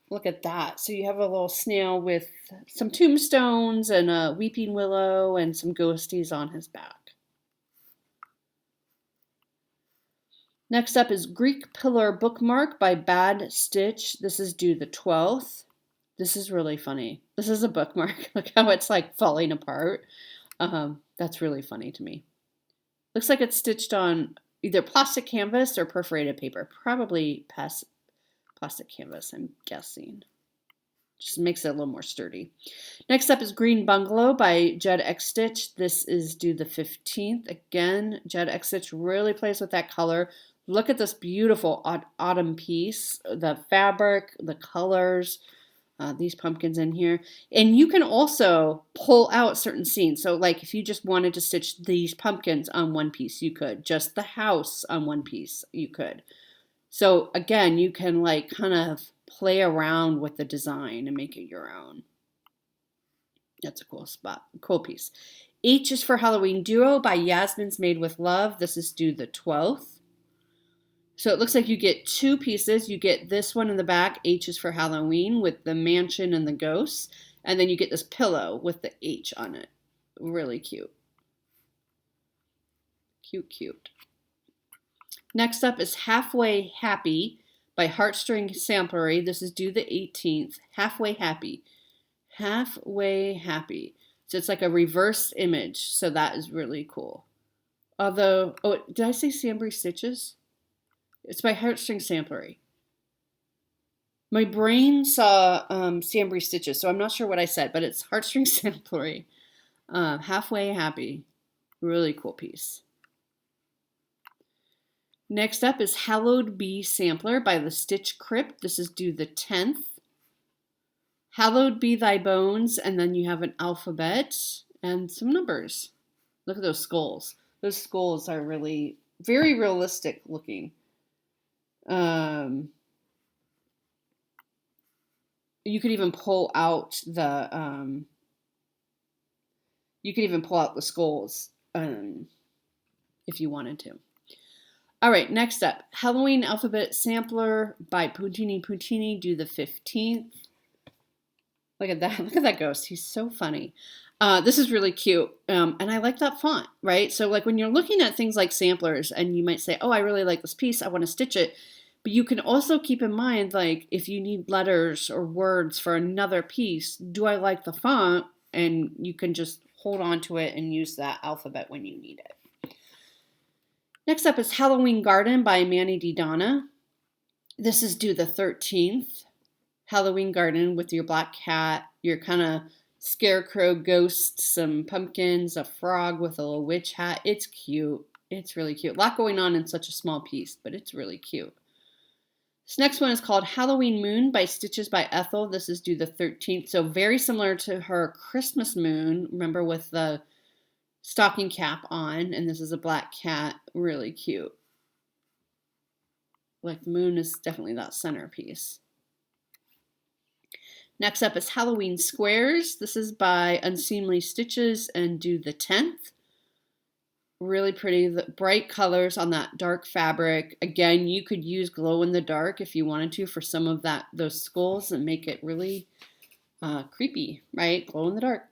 Look at that. So you have a little snail with some tombstones and a weeping willow and some ghosties on his back. Next up is Greek Pillar Bookmark by Bad Stitch. This is due the 12th. This is really funny. This is a bookmark. Look how it's like falling apart. That's really funny to me. Looks like it's stitched on either plastic canvas or perforated paper. Probably plastic canvas, I'm guessing. Just makes it a little more sturdy. Next up is Green Bungalow by Jed X Stitch. This is due the 15th. Again, Jed X Stitch really plays with that color. Look at this beautiful autumn piece. The fabric, the colors, these pumpkins in here. And you can also pull out certain scenes. So like if you just wanted to stitch these pumpkins on one piece, you could. Just the house on one piece, you could. So again, you can like kind of play around with the design and make it your own. That's a cool piece. H is for Halloween Duo by Yasmin's Made with Love. This is due the 12th. So it looks like you get two pieces. You get this one in the back, H is for Halloween, with the mansion and the ghosts. And then you get this pillow with the H on it. Really cute. Cute, cute. Next up is Halfway Happy by Heartstring Samplery. This is due the 18th. Halfway Happy. Halfway Happy. So it's like a reverse image. So that is really cool. Although, oh, did I say Sambry Stitches? It's by Heartstring Samplery. My brain saw Sambry Stitches, so I'm not sure what I said, but it's Heartstring Samplery. Halfway Happy. Really cool piece. Next up is Hallowed Bee Sampler by The Stitch Crypt. This is due the 10th. Hallowed be thy bones, and then you have an alphabet and some numbers. Look at those skulls. Those skulls are really very realistic looking. You could even pull out the skulls if you wanted to. All right, next up, Halloween Alphabet Sampler by Puntini, due the 15th. Look at that. Look at that ghost. He's so funny. This is really cute. And I like that font, right? So like when you're looking at things like samplers and you might say, oh, I really like this piece. I want to stitch it. But you can also keep in mind, like if you need letters or words for another piece, do I like the font? And you can just hold on to it and use that alphabet when you need it. Next up is Halloween Garden by Manny D. Donna. This is due the 13th. Halloween Garden with your black cat, your kind of scarecrow ghost, some pumpkins, a frog with a little witch hat. It's cute. It's really cute. A lot going on in such a small piece, but it's really cute. This next one is called Halloween Moon by Stitches by Ethel. This is due the 13th. So very similar to her Christmas moon. Remember with the stocking cap on, and this is a black cat. Really cute. Like the moon is definitely that centerpiece. Next up is Halloween Squares. This is by Unseemly Stitches and due the 10th. Really pretty, the bright colors on that dark fabric. Again, you could use glow in the dark if you wanted to for some of those skulls and make it really creepy, right? Glow in the dark.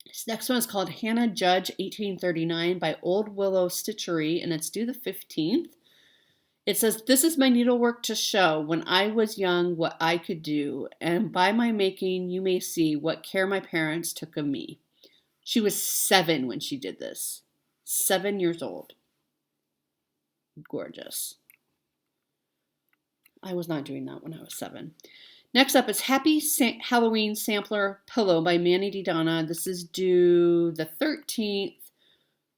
This next one is called Hannah Judge 1839 by Old Willow Stitchery, and it's due the 15th. It says, this is my needlework to show when I was young what I could do, and by my making you may see what care my parents took of me. She was 7 when she did this. 7 years old. Gorgeous. I was not doing that when I was 7. Next up is Happy Halloween Sampler Pillow by Manny Di Donna. This is due the 13th.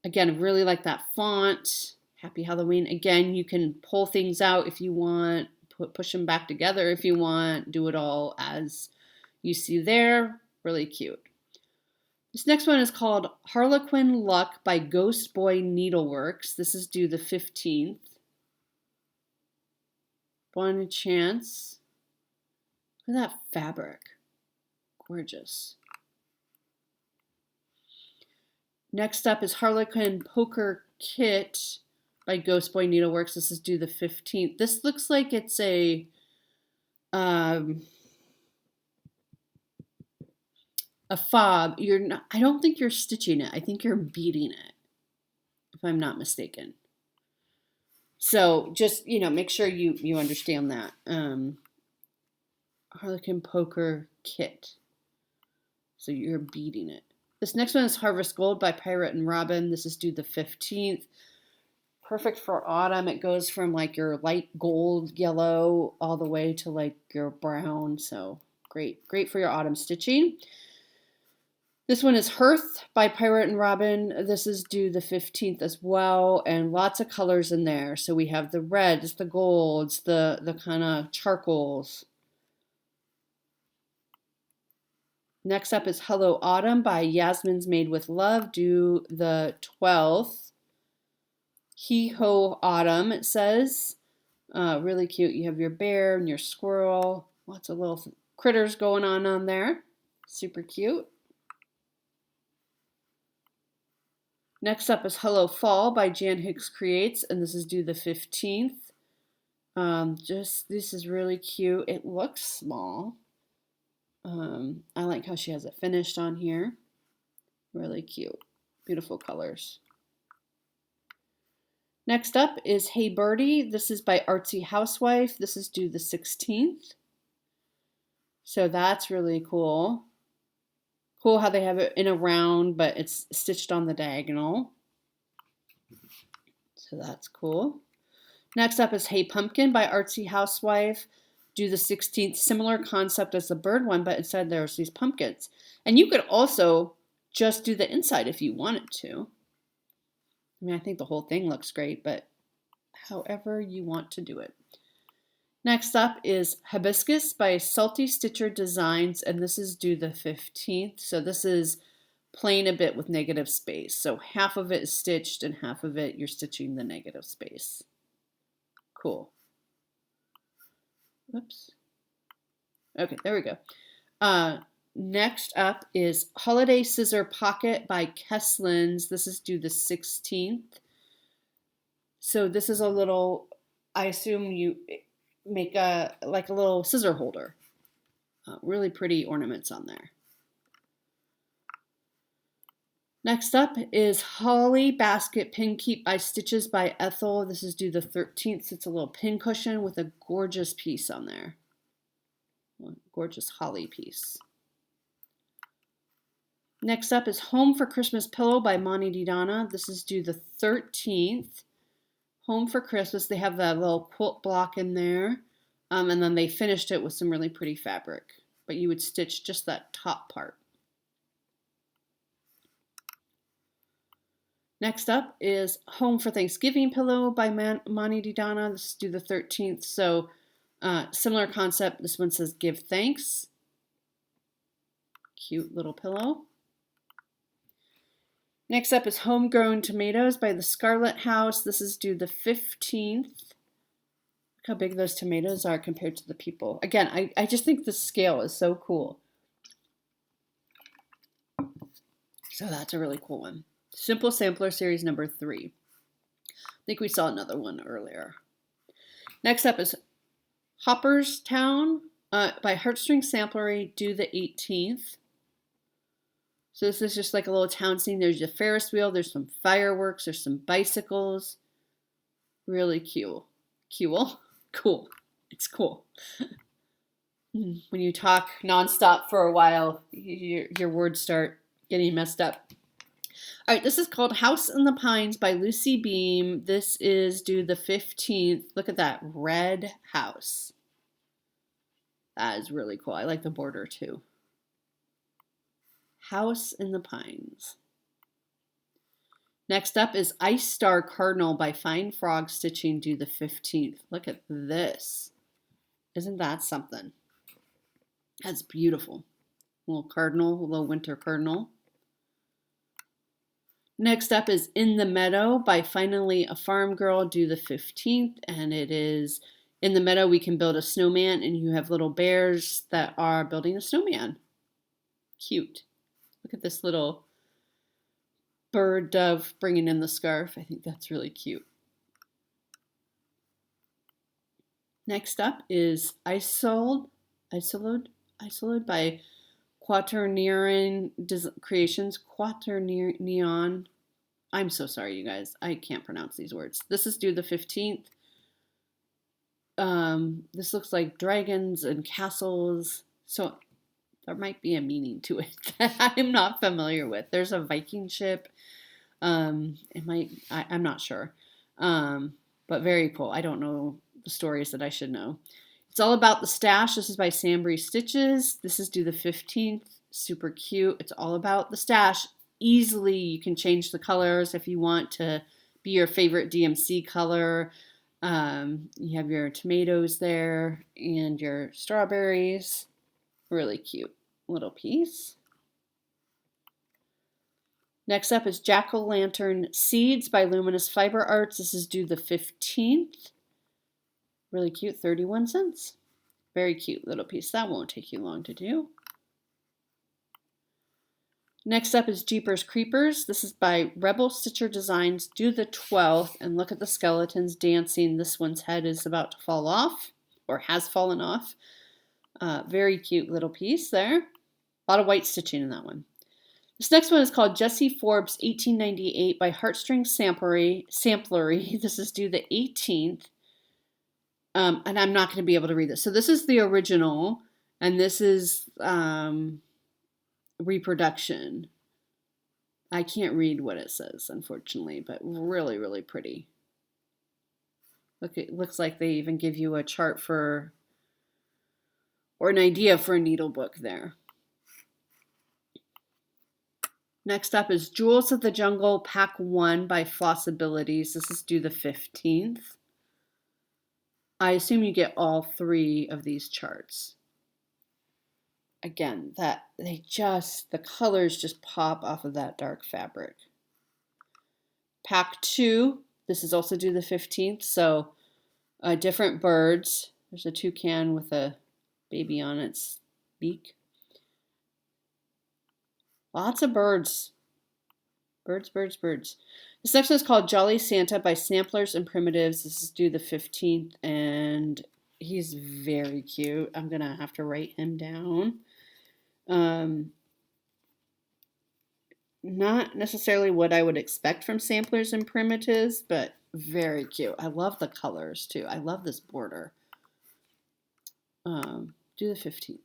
Again, really like that font. Happy Halloween. Again, you can pull things out if you want, push them back together if you want, do it all as you see there. Really cute. This next one is called Harlequin Luck by Ghost Boy Needleworks. This is due the 15th. One chance. Look at that fabric. Gorgeous. Next up is Harlequin Poker Kit by Ghost Boy Needleworks. This is due the 15th. This looks like it's a fob. I don't think you're stitching it. I think you're beading it, if I'm not mistaken. So just, make sure you understand that. Harlequin Poker Kit. So you're beading it. This next one is Harvest Gold by Pirate and Robin. This is due the 15th. Perfect for autumn. It goes from like your light gold yellow all the way to like your brown. So great for your autumn stitching. This one is Hearth by Pirate and Robin. This is due the 15th as well, and lots of colors in there. So we have the reds, the golds, the kind of charcoals. Next up is Hello Autumn by Yasmin's Made with Love, due the 12th. Hee Ho Autumn, it says. Really cute. You have your bear and your squirrel. Lots of little critters going on there. Super cute. Next up is Hello Fall by Jan Hicks Creates, and this is due the 15th. This is really cute. It looks small. I like how she has it finished on here. Really cute. Beautiful colors. Next up is Hey Birdie. This is by Artsy Housewife. This is due the 16th. So that's really cool. Cool how they have it in a round, but it's stitched on the diagonal. So that's cool. Next up is Hey Pumpkin by Artsy Housewife, due the 16th. Similar concept as the bird one, but instead there's these pumpkins. And you could also just do the inside if you wanted to. I mean, I think the whole thing looks great, but however you want to do it. Next up is Hibiscus by Salty Stitcher Designs, and this is due the 15th. So this is plain a bit with negative space. So half of it is stitched and half of it you're stitching the negative space. Cool. Whoops. Okay, there we go. Next up is Holiday Scissor Pocket by Kesslins. This is due the 16th. So this is a little, I assume you make a little scissor holder. Really pretty ornaments on there. Next up is Holly Basket Pin Keep by Stitches by Ethel. This is due the 13th. It's a little pin cushion with a gorgeous piece on there. Gorgeous holly piece. Next up is Home for Christmas Pillow by Mani Di Donna. This is due the 13th. Home for Christmas. They have that little quilt block in there. And then they finished it with some really pretty fabric. But you would stitch just that top part. Next up is Home for Thanksgiving Pillow by Mani Di Donna. This is due the 13th. So similar concept. This one says Give Thanks. Cute little pillow. Next up is Homegrown Tomatoes by the Scarlet House. This is due the 15th. Look how big those tomatoes are compared to the people. Again, I just think the scale is so cool. So that's a really cool one. Simple Sampler Series number 3. I think we saw another one earlier. Next up is Hopper's Town by Heartstring Samplery, due the 18th. So this is just like a little town scene. There's a Ferris wheel. There's some fireworks. There's some bicycles. Really cool. Cool. It's cool. When you talk nonstop for a while, your words start getting messed up. All right, this is called House in the Pines by Lucy Beam. This is due the 15th. Look at that red house. That is really cool. I like the border too. House in the Pines. Next up is Ice Star Cardinal by Fine Frog Stitching, due the 15th. Look at this. Isn't that something? That's beautiful. Little cardinal, a little winter cardinal. Next up is In the Meadow by Finally a Farm Girl, due the 15th. And it is in the meadow we can build a snowman, and you have little bears that are building a snowman. Cute. Look at this little bird dove bringing in the scarf. I think that's really cute. Next up is Isolde by Quaternion Creations. Quaternion. I'm so sorry, you guys. I can't pronounce these words. This is due the 15th. This looks like dragons and castles. So there might be a meaning to it that I'm not familiar with. There's a Viking ship. I'm not sure. But very cool. I don't know the stories that I should know. It's all about the stash. This is by Sambry Stitches. This is due the 15th. Super cute. It's all about the stash. Easily, you can change the colors if you want to be your favorite DMC color. You have your tomatoes there and your strawberries. Really cute little piece. Next up is Jack-o'-lantern Seeds by Luminous Fiber Arts. This is due the 15th. Really cute, 31 cents. Very cute little piece. That won't take you long to do. Next up is Jeepers Creepers. This is by Rebel Stitcher Designs, due the 12th. And look at the skeletons dancing. This one's head is about to fall off, or has fallen off. Very cute little piece there. A lot of white stitching in that one. This next one is called Jessie Forbes 1898 by Heartstring Samplery. This is due the 18th. And I'm not going to be able to read this. So this is the original, and this is reproduction. I can't read what it says, unfortunately, but really, really pretty. Look, it looks like they even give you a chart or an idea for a needle book there. Next up is Jewels of the Jungle Pack 1 by Flossabilities. This is due the 15th. I assume you get all 3 of these charts. Again, the colors just pop off of that dark fabric. Pack 2, this is also due the 15th, so different birds. There's a toucan with a baby on its beak. Lots of birds. Birds. This next one is called Jolly Santa by Samplers and Primitives. This is due the 15th, and he's very cute. I'm going to have to write him down. Not necessarily what I would expect from Samplers and Primitives, but very cute. I love the colors, too. I love this border. Due the 15th.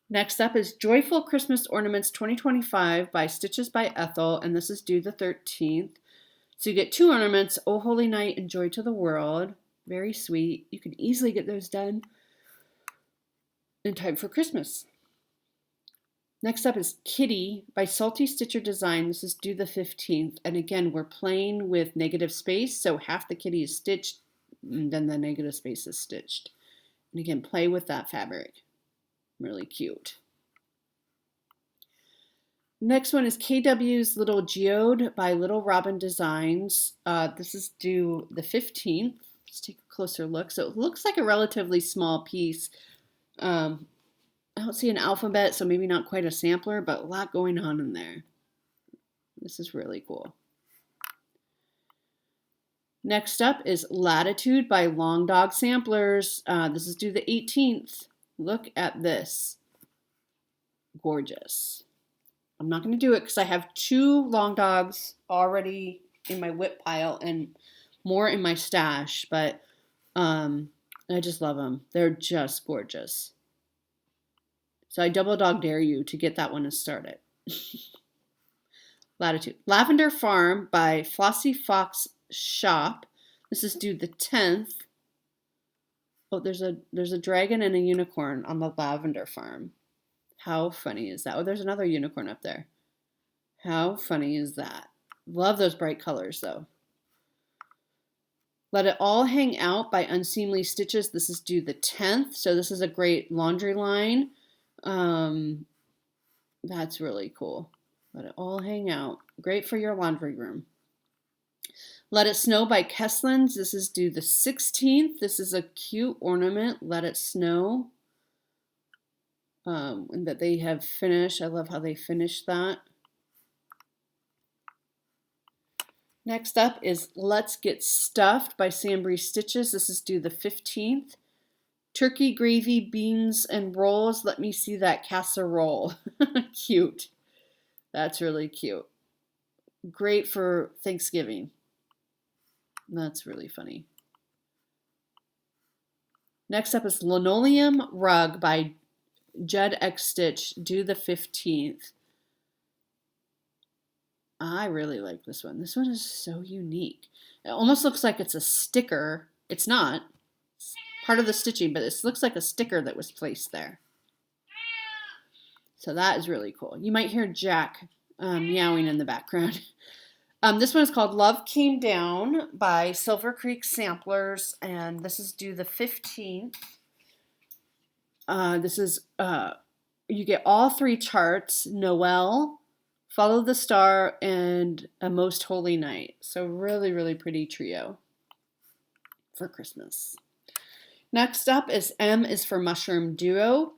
Next up is Joyful Christmas Ornaments 2025 by Stitches by Ethel, and this is due the 13th. So you get 2 ornaments, Oh Holy Night and Joy to the World. Very sweet. You can easily get those done in time for Christmas. Next up is Kitty by Salty Stitcher Design. This is due the 15th. And again, we're playing with negative space, so half the kitty is stitched, and then the negative space is stitched. And again, play with that fabric. Really cute. Next one is KW's Little Geode by Little Robin Designs. This is due the 15th. Let's take a closer look. So it looks like a relatively small piece. I don't see an alphabet, so maybe not quite a sampler, but a lot going on in there. This is really cool. Next up is Latitude by Long Dog Samplers. This is due the 18th. Look at this. Gorgeous. I'm not going to do it because I have 2 long dogs already in my whip pile and more in my stash, but I just love them. They're just gorgeous. So I double dog dare you to get that one started. Latitude. Lavender Farm by Flossie Fox Shop. This is due the 10th. Oh, there's a dragon and a unicorn on the Lavender Farm. How funny is that? Oh, there's another unicorn up there. How funny is that? Love those bright colors, though. Let It All Hang Out by Unseemly Stitches. This is due the 10th, so this is a great laundry line. That's really cool. Let It All Hang Out. Great for your laundry room. Let It Snow by Kesslins. This is due the 16th. This is a cute ornament. Let It Snow. And that they have finished. I love how they finished that. Next up is Let's Get Stuffed by Sambry Stitches. This is due the 15th. Turkey gravy, beans, and rolls. Let me see that casserole. Cute. That's really cute. Great for Thanksgiving. That's really funny. Next up is Linoleum Rug by Judd X Stitch, due the 15th. I really like this one. This one is so unique. It almost looks like it's a sticker. It's not. It's part of the stitching, but it looks like a sticker that was placed there. So that is really cool. You might hear Jack meowing in the background. This one is called Love Came Down by Silver Creek Samplers, and this is due the 15th. This is, you get all three charts, Noel, Follow the Star, and A Most Holy Night. So really, really pretty trio for Christmas. Next up is M is for Mushroom Duo.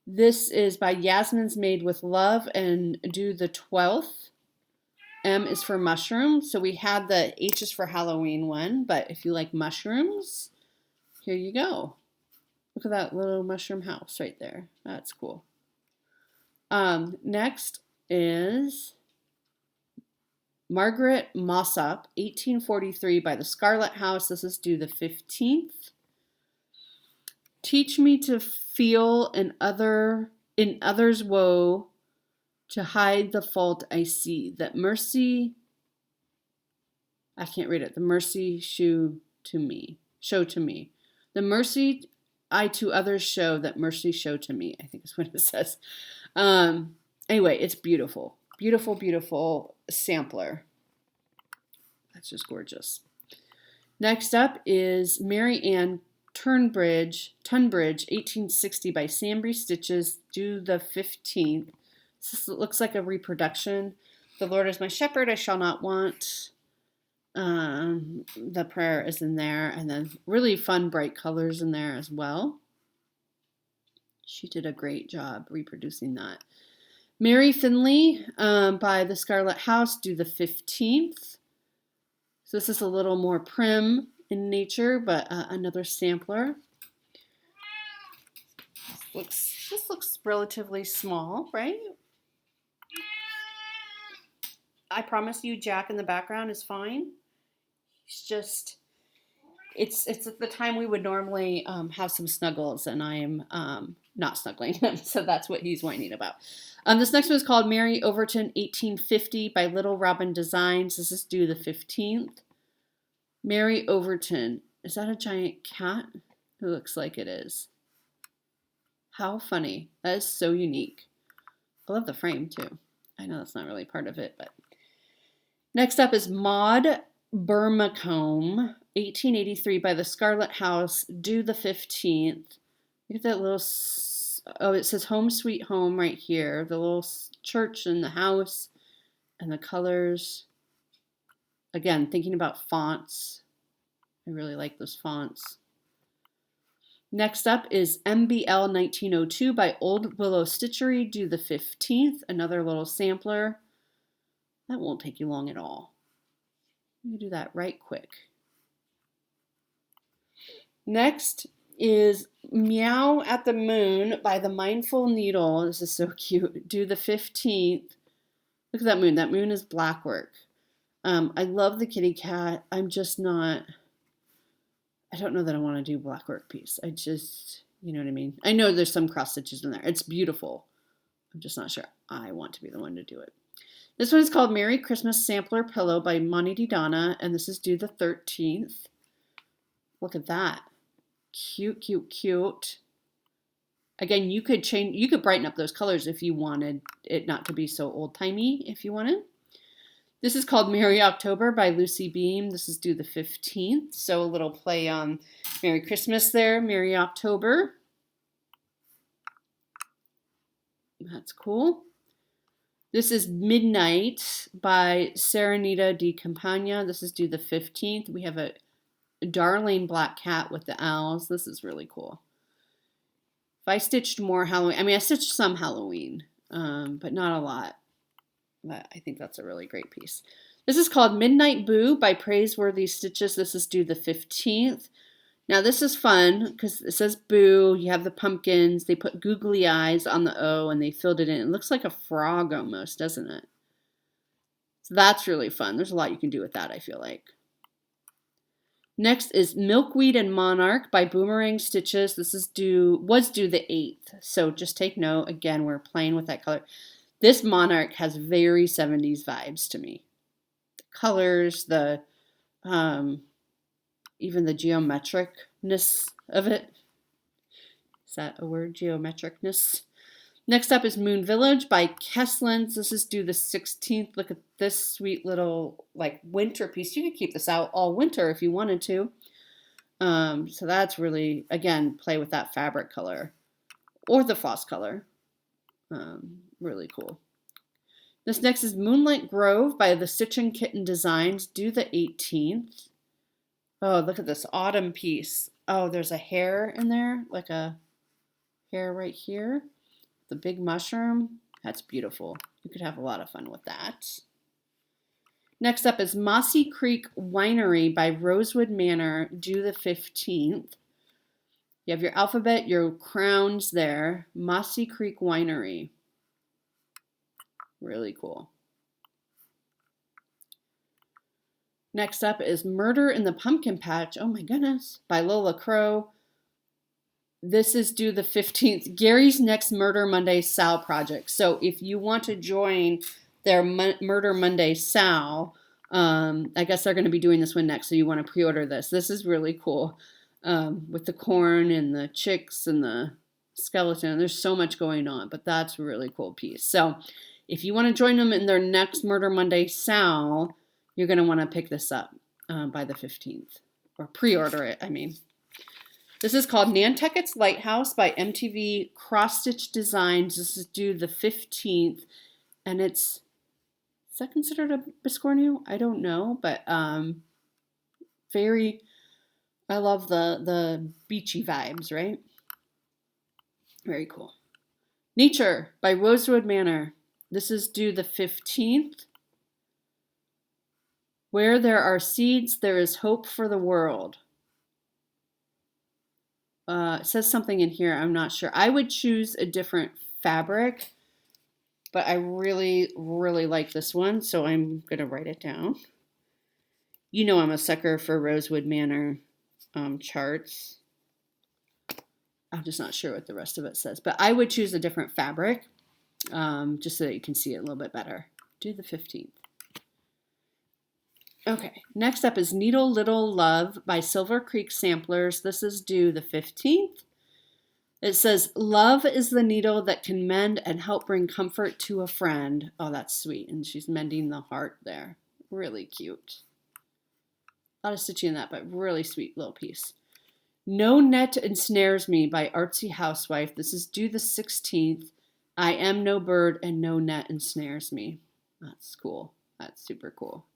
This is by Yasmin's Made with Love and due the 12th. M is for mushroom. So we had the H is for Halloween one, but if you like mushrooms, here you go. Look at that little mushroom house right there. That's cool. Next is Margaret Mossop, 1843 by the Scarlet House. This is due the 15th. Teach me to feel in others' woe, to hide the fault I see, that mercy, I can't read it, the mercy show to me. The mercy I to others show, that mercy show to me, I think is what it says. Anyway, it's beautiful. Beautiful, beautiful sampler. That's just gorgeous. Next up is Mary Ann Tunbridge, 1860 by Sambry Stitches, due the 15th. This looks like a reproduction. The Lord is my shepherd, I shall not want. The prayer is in there, and then really fun, bright colors in there as well. She did a great job reproducing that. Mary Finley by the Scarlet House, due the 15th. So this is a little more prim in nature, but another sampler. This looks relatively small, right? I promise you Jack in the background is fine. He's just, it's at the time we would normally have some snuggles, and I am not snuggling him, so that's what he's whining about. This next one is called Mary Overton, 1850 by Little Robin Designs. This is due the 15th. Mary Overton. Is that a giant cat? It looks like it is. How funny. That is so unique. I love the frame too. I know that's not really part of it, but. Next up is Maud Burmacombe, 1883 by the Scarlet House, due the 15th. Look at that little, oh, it says Home Sweet Home right here. The little church and the house and the colors. Again, thinking about fonts. I really like those fonts. Next up is MBL 1902 by Old Willow Stitchery, due the 15th. Another little sampler. That won't take you long at all. You can do that right quick. Next is Meow at the Moon by the Mindful Needle. This is so cute. Due the 15th. Look at that moon. That moon is blackwork. I love the kitty cat. I'm just not, I don't know that I want to do blackwork piece. I just, you know what I mean? I know there's some cross stitches in there. It's beautiful. I'm just not sure I want to be the one to do it. This one is called Merry Christmas Sampler Pillow by Monty D. Donna, and this is due the 13th. Look at that. Cute, cute, cute. Again, you could brighten up those colors if you wanted it not to be so old-timey, if you wanted. This is called Merry October by Lucy Beam. This is due the 15th, so a little play on Merry Christmas there, Merry October. That's cool. This is Midnight by Serenita Di Campagna. This is due the 15th. We have a darling black cat with the owls. This is really cool. If I stitched more Halloween, I mean, I stitched some Halloween, but not a lot. But I think that's a really great piece. This is called Midnight Boo by Praiseworthy Stitches. This is due the 15th. Now this is fun because it says Boo. You have the pumpkins. They put googly eyes on the O and they filled it in. It looks like a frog almost, doesn't it? So that's really fun. There's a lot you can do with that, I feel like. Next is Milkweed and Monarch by Boomerang Stitches. This was due the 8th. So just take note. Again, we're playing with that color. This Monarch has very 70s vibes to me. The colors, the even the geometricness of it. Is that a word? Geometricness. Next up is Moon Village by Kesslins. This is due the 16th. Look at this sweet little like winter piece. You could keep this out all winter if you wanted to. So that's really, again, play with that fabric color or the floss color. Really cool. This next is Moonlight Grove by the Stitch and Kitten Designs, due the 18th. Oh, look at this autumn piece. Oh, there's a hair in there, like a hair right here. The big mushroom. That's beautiful. You could have a lot of fun with that. Next up is Mossy Creek Winery by Rosewood Manor, due the 15th. You have your alphabet, your crowns there. Mossy Creek Winery. Really cool. Next up is Murder in the Pumpkin Patch. Oh my goodness. By Lola Crow. This is due the 15th. Gary's Next Murder Monday Sal project. So if you want to join their Murder Monday Sal, I guess they're going to be doing this one next. So you want to pre-order this. This is really cool. With the corn and the chicks and the skeleton. There's so much going on, but that's a really cool piece. So if you want to join them in their next Murder Monday Sal, you're going to want to pick this up by the 15th. Or pre-order it, I mean. This is called Nantucket's Lighthouse by MTV Crossstitch Designs. This is due the 15th. And is that considered a biscornu? I don't know, but I love the beachy vibes, right? Very cool. Nature by Rosewood Manor. This is due the 15th. Where there are seeds, there is hope for the world. It says something in here, I'm not sure. I would choose a different fabric, but I really, really like this one, so I'm going to write it down. You know I'm a sucker for Rosewood Manor charts. I'm just not sure what the rest of it says, but I would choose a different fabric just so that you can see it a little bit better. Do the 15th. Okay, next up is Needle Little Love by Silver Creek Samplers. This is due the 15th. It says, love is the needle that can mend and help bring comfort to a friend. Oh, that's sweet. And she's mending the heart there. Really cute. A lot of stitching in that, but really sweet little piece. No Net Ensnares Me by Artsy Housewife. This is due the 16th. I am no bird and no net ensnares me. That's cool. That's super cool.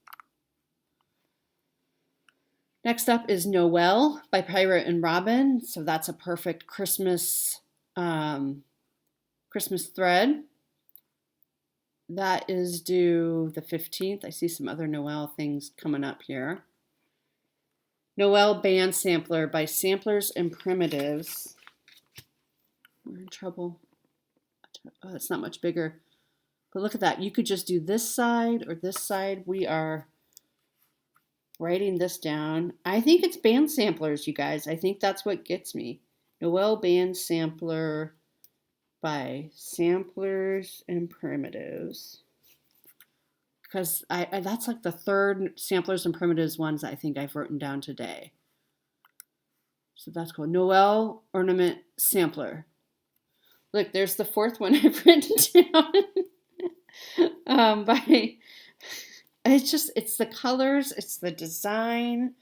Next up is Noel by Pirate and Robin. So that's a perfect Christmas thread. That is due the 15th. I see some other Noel things coming up here. Noel Band Sampler by Samplers and Primitives. We're in trouble. Oh, it's not much bigger. But look at that. You could just do this side or this side. We are writing this down. I think it's band samplers, you guys. I think that's what gets me. Noel Band Sampler by Samplers and Primitives. Because I that's like the third Samplers and Primitives ones I think I've written down today. So that's cool. Noel Ornament Sampler. Look, there's the fourth one I've written down. By it's the colors, it's the design.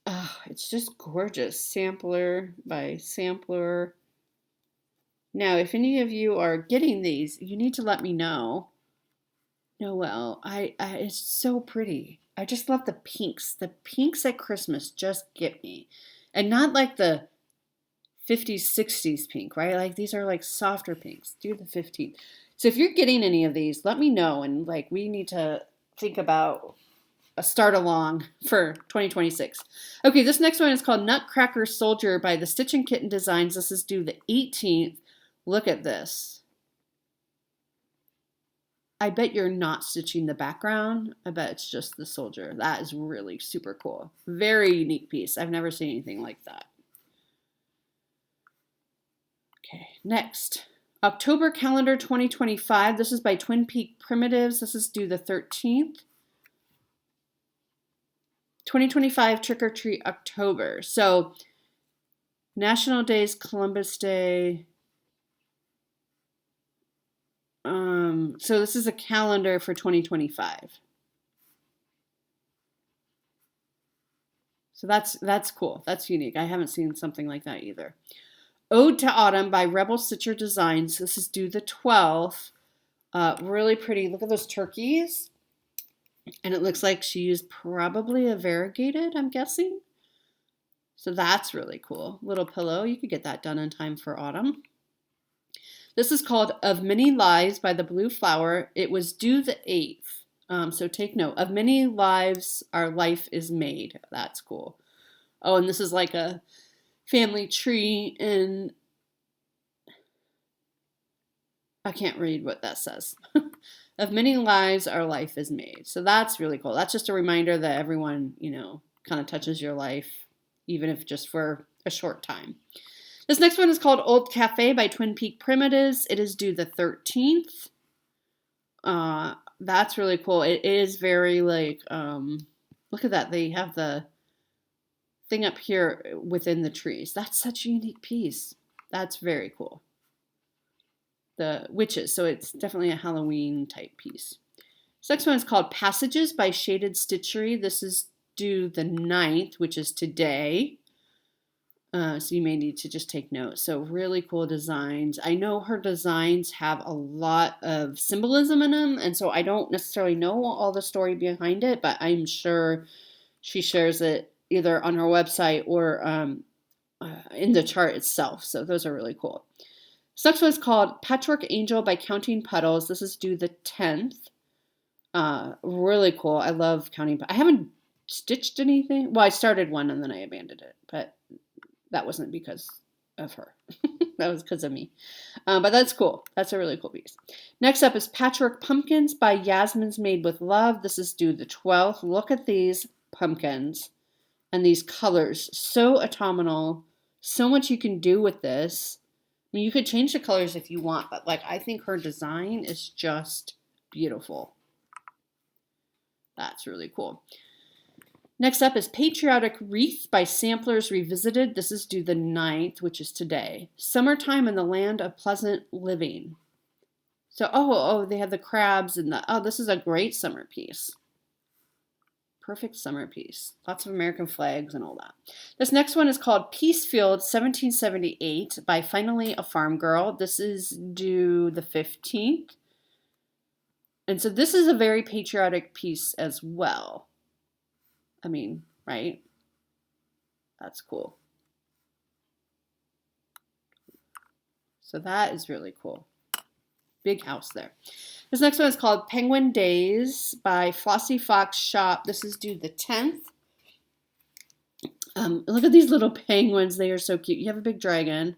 Oh, it's just gorgeous. Sampler by Sampler. Now, if any of you are getting these, you need to let me know. Noel, it's so pretty. I just love the pinks. The pinks at Christmas just get me. And not like the 50s, 60s pink, right? Like these are like softer pinks. Do the 15th. So if you're getting any of these, let me know. And like we need to think about a start along for 2026. Okay, this next one is called Nutcracker Soldier by the Stitch and Kitten Designs. This is due the 18th. Look at this. I bet you're not stitching the background. I bet it's just the soldier. That is really super cool. Very unique piece. I've never seen anything like that. Okay, next. October Calendar 2025. This is by Twin Peak Primitives. This is due the 13th. 2025 Trick or Treat October. So National Days, Columbus Day. So this is a calendar for 2025. So that's cool. That's unique. I haven't seen something like that either. Ode to Autumn by Rebel Stitcher Designs. This is due the 12th. Really pretty. Look at those turkeys. And it looks like she used probably a variegated, I'm guessing. So that's really cool. Little pillow. You could get that done in time for autumn. This is called Of Many Lives by the Blue Flower. It was due the 8th. So take note. Of many lives, our life is made. That's cool. Oh, and this is like a family tree, and I can't read what that says. Of many lives, our life is made. So that's really cool. That's just a reminder that everyone, kind of touches your life, even if just for a short time. This next one is called Old Cafe by Twin Peak Primitives. It is due the 13th. That's really cool. It is very like, look at that. They have the thing up here within the trees. That's such a unique piece. That's very cool. The witches, so it's definitely a Halloween type piece. This next one is called Passages by Shaded Stitchery. This is due the 9th, which is today. So you may need to just take note. So really cool designs. I know her designs have a lot of symbolism in them, and so I don't necessarily know all the story behind it, but I'm sure she shares it either on her website or in the chart itself. So those are really cool. This next one is called Patchwork Angel by Counting Puddles. This is due the 10th. Really cool. I love counting. I haven't stitched anything. Well, I started one and then I abandoned it, but that wasn't because of her. That was because of me. But that's cool. That's a really cool piece. Next up is Patchwork Pumpkins by Yasmin's Made with Love. This is due the 12th. Look at these pumpkins and these colors. So autumnal. So much you can do with this. I mean, you could change the colors if you want, but like I think her design is just beautiful. That's really cool. Next up is Patriotic Wreath by Samplers Revisited. This is due the 9th, which is today. Summertime in the Land of Pleasant Living. So, they have the crabs and this is a great summer piece. Perfect summer piece. Lots of American flags and all that. This next one is called Peacefield 1778 by Finally a Farm Girl. This is due the 15th. And so this is a very patriotic piece as well. I mean, right? That's cool. So that is really cool. Big house there. This next one is called Penguin Days by Flossie Fox Shop. This is due the 10th. Look at these little penguins. They are so cute. You have a big dragon.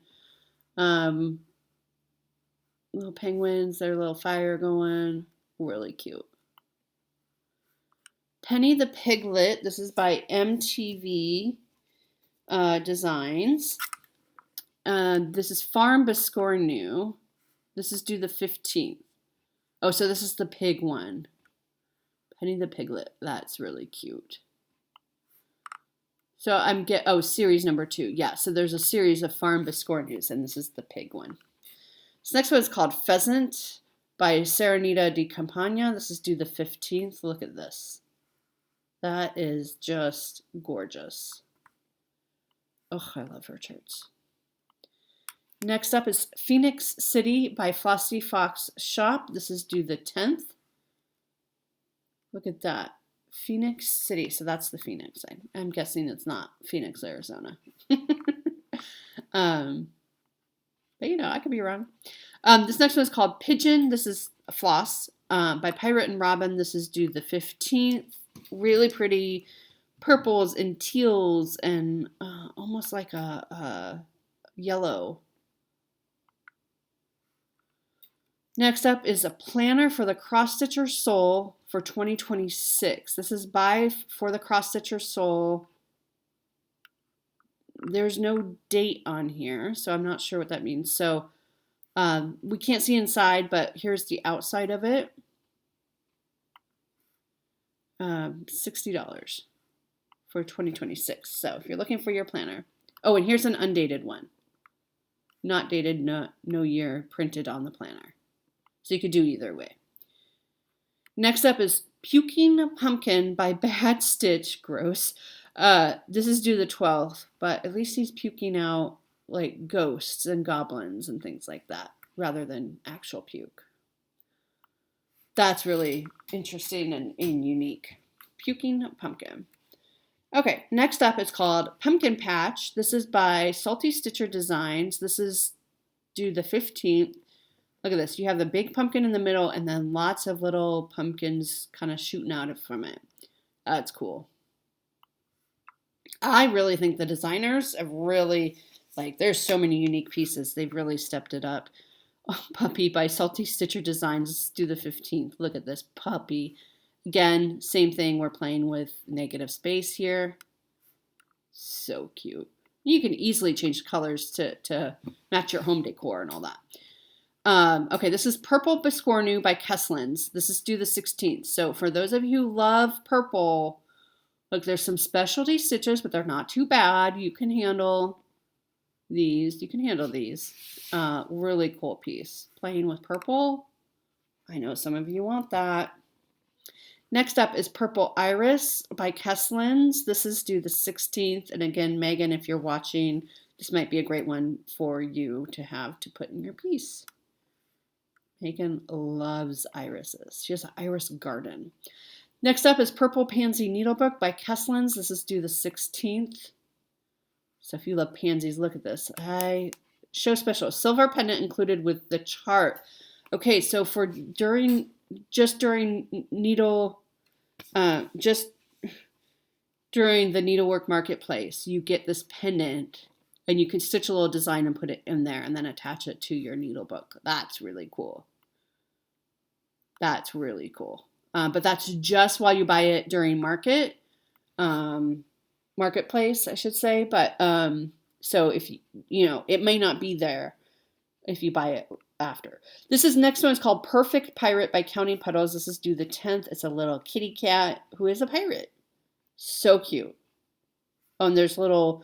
Little penguins. Their little fire going. Really cute. Penny the Piglet. This is by MTV Designs. This is Farm Biscornu. This is due the 15th. Oh, so this is the pig one. Penny the Piglet. That's really cute. So series number 2. Yeah, so there's a series of Farm Biscornus, and this is the pig one. This next one is called Pheasant by Serenita de Campagna. This is due the 15th. Look at this. That is just gorgeous. Oh, I love her charts. Next up is Phoenix City by Flossie Fox Shop. This is due the 10th. Look at that. Phoenix City. So that's the Phoenix. I'm guessing it's not Phoenix, Arizona. But I could be wrong. This next one is called Pigeon. This is a floss by Pirate and Robin. This is due the 15th. Really pretty purples and teals and almost like a yellow. Next up is a planner for the Crossstitcher Soul for 2026. This is for the Crossstitcher Soul. There's no date on here, so I'm not sure what that means. So we can't see inside, but here's the outside of it. $60 for 2026. So if you're looking for your planner. Oh, and here's an undated one. Not dated, no year printed on the planner. So you could do either way. Next up is Puking Pumpkin by Bad Stitch. Gross. This is due the 12th, but at least he's puking out like ghosts and goblins and things like that, rather than actual puke. That's really interesting and unique. Puking Pumpkin. Okay, next up is called Pumpkin Patch. This is by Salty Stitcher Designs. This is due the 15th. Look at this. You have the big pumpkin in the middle and then lots of little pumpkins kind of shooting out from it. It's cool. I really think the designers have really, there's so many unique pieces. They've really stepped it up. Oh, Puppy by Salty Stitcher Designs due the 15th. Look at this puppy. Again, same thing. We're playing with negative space here. So cute. You can easily change colors to match your home decor and all that. Okay, this is Purple Biscornu by Kesslins. This is due the 16th. So for those of you who love purple, look, there's some specialty stitches, but they're not too bad. You can handle these. Really cool piece. Playing with purple. I know some of you want that. Next up is Purple Iris by Kesslins. This is due the 16th. And again, Megan, if you're watching, this might be a great one for you to have to put in your piece. Megan loves irises. She has an iris garden. Next up is Purple Pansy Needlebook by Kesslins. This is due the 16th. So if you love pansies, look at this. Show special. Silver pendant included with the chart. Okay, so during the Needlework Marketplace, you get this pendant and you can stitch a little design and put it in there and then attach it to your needle book. That's really cool. But that's just while you buy it during marketplace, I should say. But so if it may not be there if you buy it after. Next one is called Perfect Pirate by Counting Puddles. This is due the 10th. It's a little kitty cat who is a pirate. So cute. Oh, and there's little,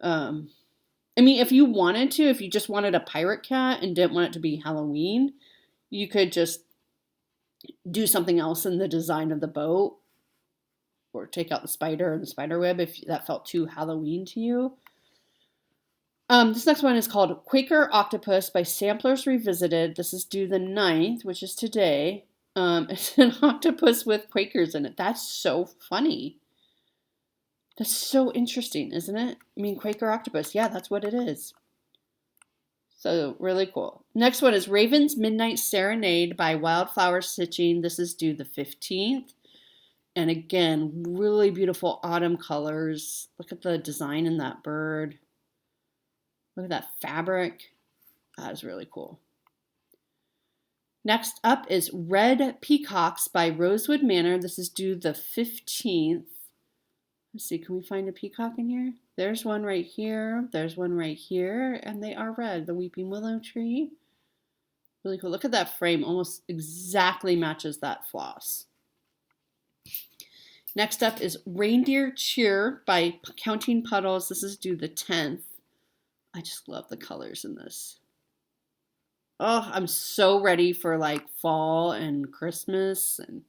if you just wanted a pirate cat and didn't want it to be Halloween, you could just do something else in the design of the boat or take out the spider and the spider web if that felt too Halloween to you. This next one is called Quaker Octopus by Samplers Revisited. This is due the 9th, which is today. It's an octopus with Quakers in it. That's so funny. That's so interesting, isn't it? Quaker Octopus. Yeah, that's what it is. So really cool. Next one is Raven's Midnight Serenade by Wildflower Stitching. This is due the 15th. And again, really beautiful autumn colors. Look at the design in that bird. Look at that fabric. That is really cool. Next up is Red Peacocks by Rosewood Manor. This is due the 15th. Let's see, can we find a peacock in here? There's one right here. There's one right here. And they are red. The weeping willow tree. Really cool. Look at that frame. Almost exactly matches that floss. Next up is Reindeer Cheer by Counting Puddles. This is due the 10th. I just love the colors in this. Oh, I'm so ready for like fall and Christmas. And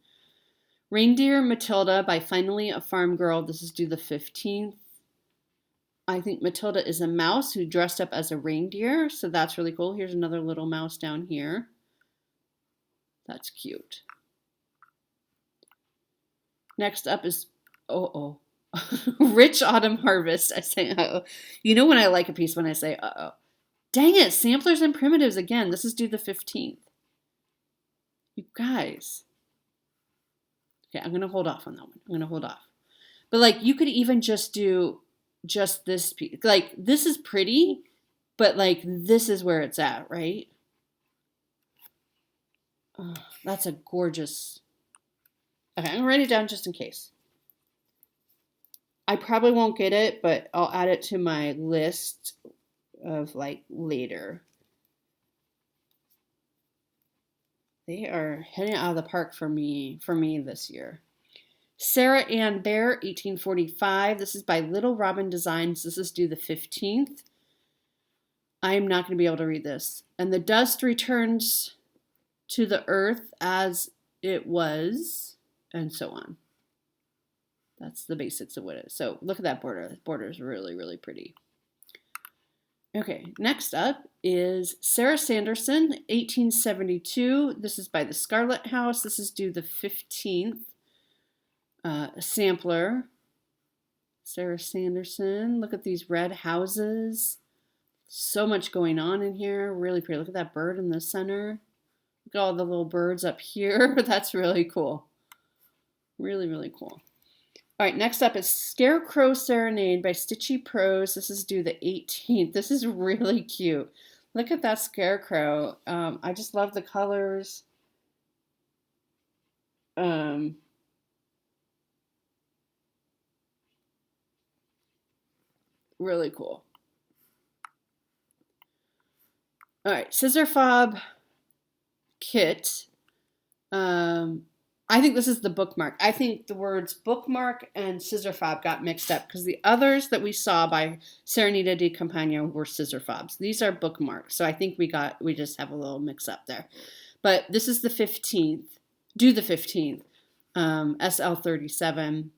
Reindeer Matilda by Finally a Farm Girl. This is due the 15th. I think Matilda is a mouse who dressed up as a reindeer, so that's really cool. Here's another little mouse down here. That's cute. Next up is, Rich Autumn Harvest. I say, uh-oh. You know when I like a piece when I say, uh-oh. Dang it, Samplers and Primitives again. This is due the 15th. You guys. Okay, I'm going to hold off on that one. I'm going to hold off. But like, you could even just do just this piece. Like, this is pretty, but like, this is where it's at, right? Oh, that's a gorgeous... Okay, I'm going to write it down just in case. I probably won't get it, but I'll add it to my list of like later. They are hitting it out of the park for me this year. Sarah Ann Bear, 1845. This is by Little Robin Designs. This is due the 15th. I am not going to be able to read this. And the dust returns to the earth as it was, and so on. That's the basics of what it is. So look at that border. The border is really, really pretty. Okay, next up is Sarah Sanderson, 1872. This is by the Scarlet House. This is due the 15th. Sampler. Sarah Sanderson. Look at these red houses. So much going on in here. Really pretty. Look at that bird in the center. Look at all the little birds up here. That's really cool. Really, really cool. All right, next up is Scarecrow Serenade by Stitchy Prose. This is due the 18th. This is really cute. Look at that scarecrow. I just love the colors. Really cool. All right, Scissor Fob Kit. I think this is the bookmark. I think the words bookmark and scissor fob got mixed up because the others that we saw by Serenita di Campagna were scissor fobs. These are bookmarks. So I think we just have a little mix up there. But this is the 15th, due the 15th, SL37.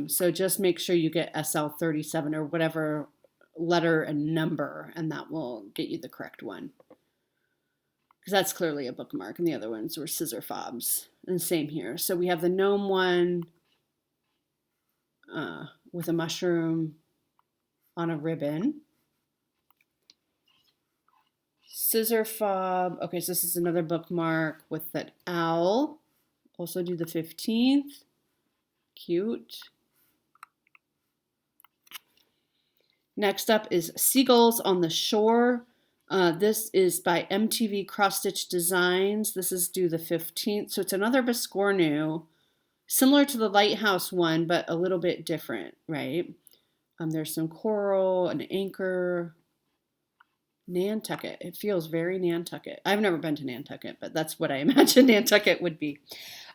So just make sure you get SL37 or whatever letter and number, and that will get you the correct one. Because that's clearly a bookmark, and the other ones were scissor fobs. And same here. So we have the gnome one with a mushroom on a ribbon. Scissor fob. Okay, so this is another bookmark with that owl. Also do the 15th. Cute. Next up is Seagulls on the Shore. This is by MTV Crossstitch Designs. This is due the 15th. So it's another Biscornu, similar to the Lighthouse one, but a little bit different, right? There's some coral, an anchor, Nantucket. It feels very Nantucket. I've never been to Nantucket, but that's what I imagine Nantucket would be.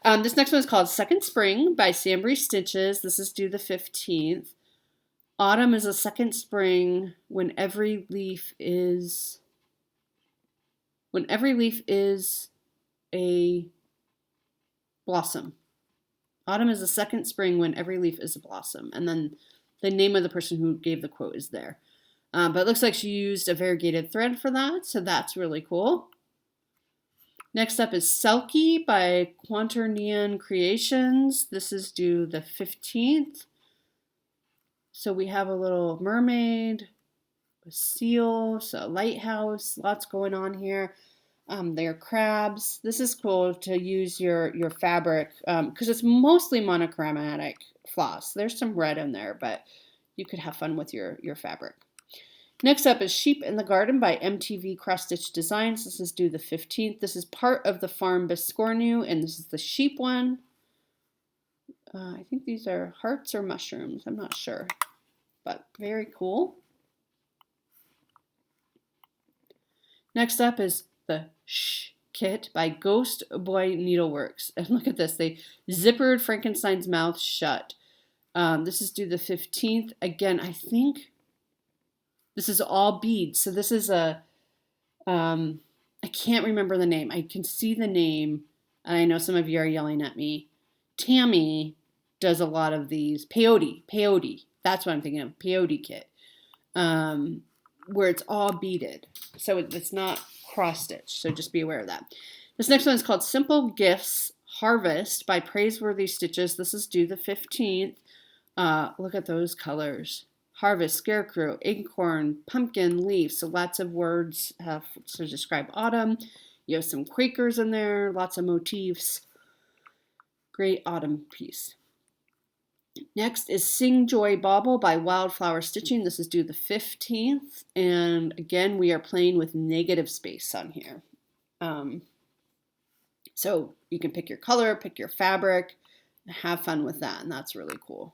This next one is called Second Spring by Sambry Stitches. This is due the 15th. Autumn is a second spring when every leaf is a blossom. Autumn is a second spring when every leaf is a blossom. And then the name of the person who gave the quote is there. But it looks like she used a variegated thread for that, so that's really cool. Next up is Selkie by Quaternion Creations. This is due the 15th. So we have a little mermaid, a seal, so a lighthouse, lots going on here. They're crabs. This is cool to use your fabric because it's mostly monochromatic floss. There's some red in there, but you could have fun with your fabric. Next up is Sheep in the Garden by MTV Crossstitch Designs. This is due the 15th. This is part of the Farm Biscornu, and this is the sheep one. I think these are hearts or mushrooms. I'm not sure, but very cool. Next up is the Shh Kit by Ghost Boy Needleworks. And look at this. They zippered Frankenstein's mouth shut. This is due the 15th. Again, I think this is all beads. So this is I can't remember the name. I can see the name, and I know some of you are yelling at me. Tammy does a lot of these. Peyote. That's what I'm thinking of. Peyote kit. Where it's all beaded. So it's not cross-stitch. So just be aware of that. This next one is called Simple Gifts Harvest by Praiseworthy Stitches. This is due the 15th. Look at those colors. Harvest, scarecrow, acorn, pumpkin, leaf. So lots of words to describe autumn. You have some Quakers in there, lots of motifs. Great autumn piece. Next is Sing Joy Bauble by Wildflower Stitching. This is due the 15th. And again, we are playing with negative space on here. So you can pick your color, pick your fabric, have fun with that. And that's really cool.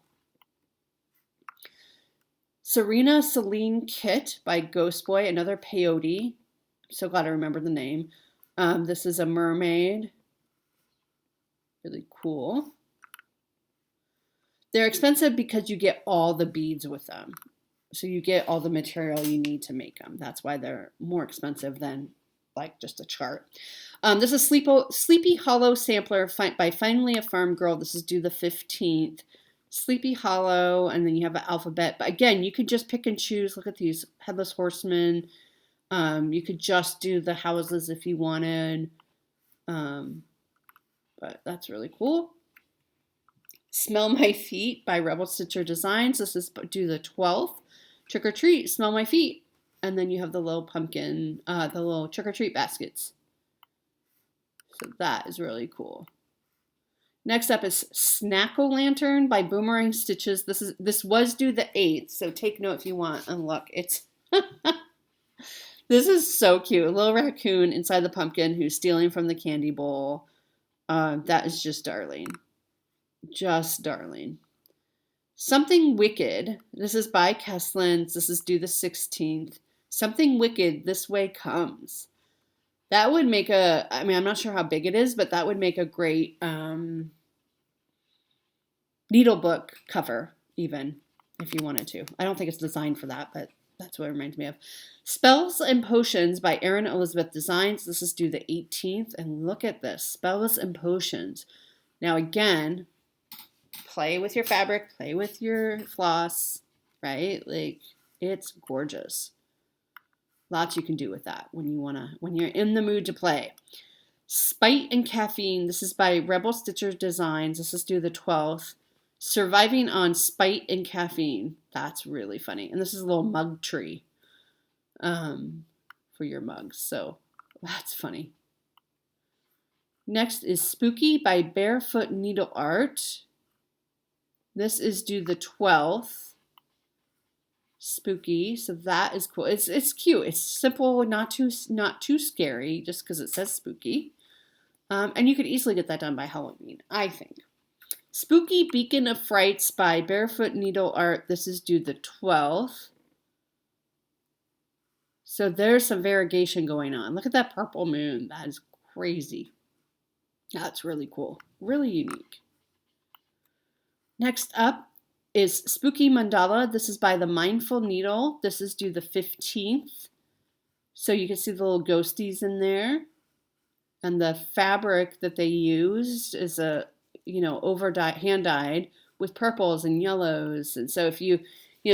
Serena Celine Kit by Ghost Boy, another peyote. I'm so glad I remembered the name. This is a mermaid. Really cool. They're expensive because you get all the beads with them. So you get all the material you need to make them. That's why they're more expensive than like just a chart. This is Sleepy Hollow Sampler by Finally a Farm Girl. This is due the 15th. Sleepy Hollow, and then you have an alphabet. But again, you could just pick and choose. Look at these Headless Horsemen. You could just do the houses if you wanted. But that's really cool. Smell My Feet by Rebel Stitcher Designs. This is due the 12th. Trick or Treat, Smell My Feet. And then you have the little pumpkin, the little trick or treat baskets. So that is really cool. Next up is Snack-O-Lantern by Boomerang Stitches. This was due the 8th, so take note if you want. And look, it's this is so cute. A little raccoon inside the pumpkin who's stealing from the candy bowl. That is just darling. Just darling. Something Wicked. This is by Kesslins. This is due the 16th. Something Wicked, This Way Comes. That would make I'm not sure how big it is, but that would make a great needle book cover, even, if you wanted to. I don't think it's designed for that, but that's what it reminds me of. Spells and Potions by Erin Elizabeth Designs. This is due the 18th, and look at this. Spells and Potions. Now, again, play with your fabric, play with your floss, right? Like, it's gorgeous. Lots you can do with that when you're in the mood to play. Spite and Caffeine. This is by Rebel Stitcher Designs. This is due the 12th. Surviving on Spite and Caffeine. That's really funny. And this is a little mug tree for your mugs. So that's funny. Next is Spooky by Barefoot Needle Art. This is due the 12th. Spooky, so that is cool. It's cute. It's simple, not too scary, just because it says spooky. And you could easily get that done by Halloween, I think. Spooky Beacon of Frights by Barefoot Needle Art. This is due the 12th. So there's some variegation going on. Look at that purple moon. That is crazy. That's really cool. Really unique. Next up is Spooky Mandala. This is by the Mindful Needle. This is due the 15th. So you can see the little ghosties in there. And the fabric that they used is hand dyed with purples and yellows. And so if you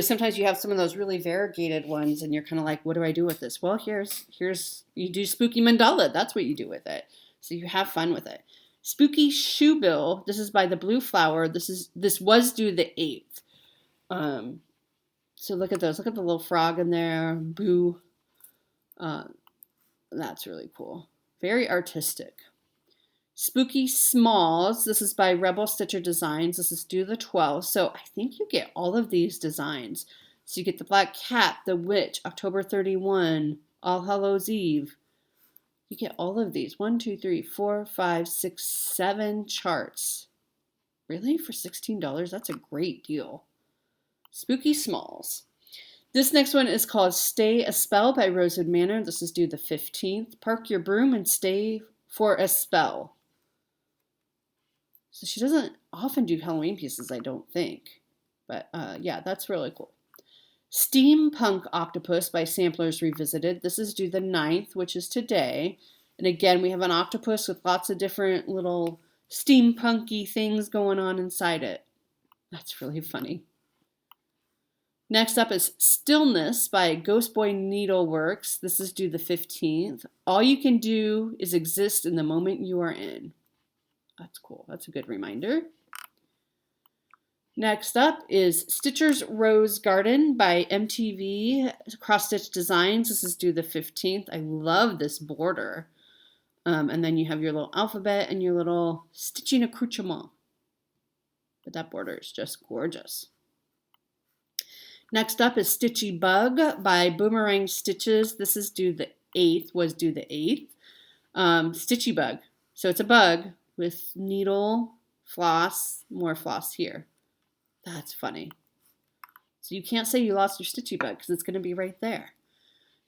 sometimes you have some of those really variegated ones and you're kind of like, what do I do with this? Well, here's you do Spooky Mandala. That's what you do with it. So you have fun with it. Spooky Shoebill. This is by the Blue Flower. This was due the 8th. So look at those. Look at the little frog in there. Boo. That's really cool. Very artistic. Spooky Smalls. This is by Rebel Stitcher Designs. This is due the 12th. So I think you get all of these designs. So you get the Black Cat, the Witch, October 31, All Hallows Eve. You get all of these. 1, 2, 3, 4, 5, 6, 7 charts. Really? For $16? That's a great deal. Spooky Smalls. This next one is called Stay a Spell by Rosewood Manor. This is due the 15th. Park your broom and stay for a spell. So she doesn't often do Halloween pieces, I don't think. But yeah, that's really cool. Steampunk Octopus by Samplers Revisited. This is due the 9th, which is today. And again, we have an octopus with lots of different little steampunky things going on inside it. That's really funny. Next up is Stillness by Ghost Boy Needleworks. This is due the 15th. All you can do is exist in the moment you are in. That's cool. That's a good reminder. Next up is Stitcher's Rose Garden by MTV Crossstitch Designs. This is due the 15th. I love this border. And then you have your little alphabet and your little stitching accoutrement. But that border is just gorgeous. Next up is Stitchy Bug by Boomerang Stitches. This is due the 8th, was due the 8th. Stitchy Bug. So it's a bug with needle, floss, more floss here. That's funny. So you can't say you lost your Stitchy Bug because it's going to be right there.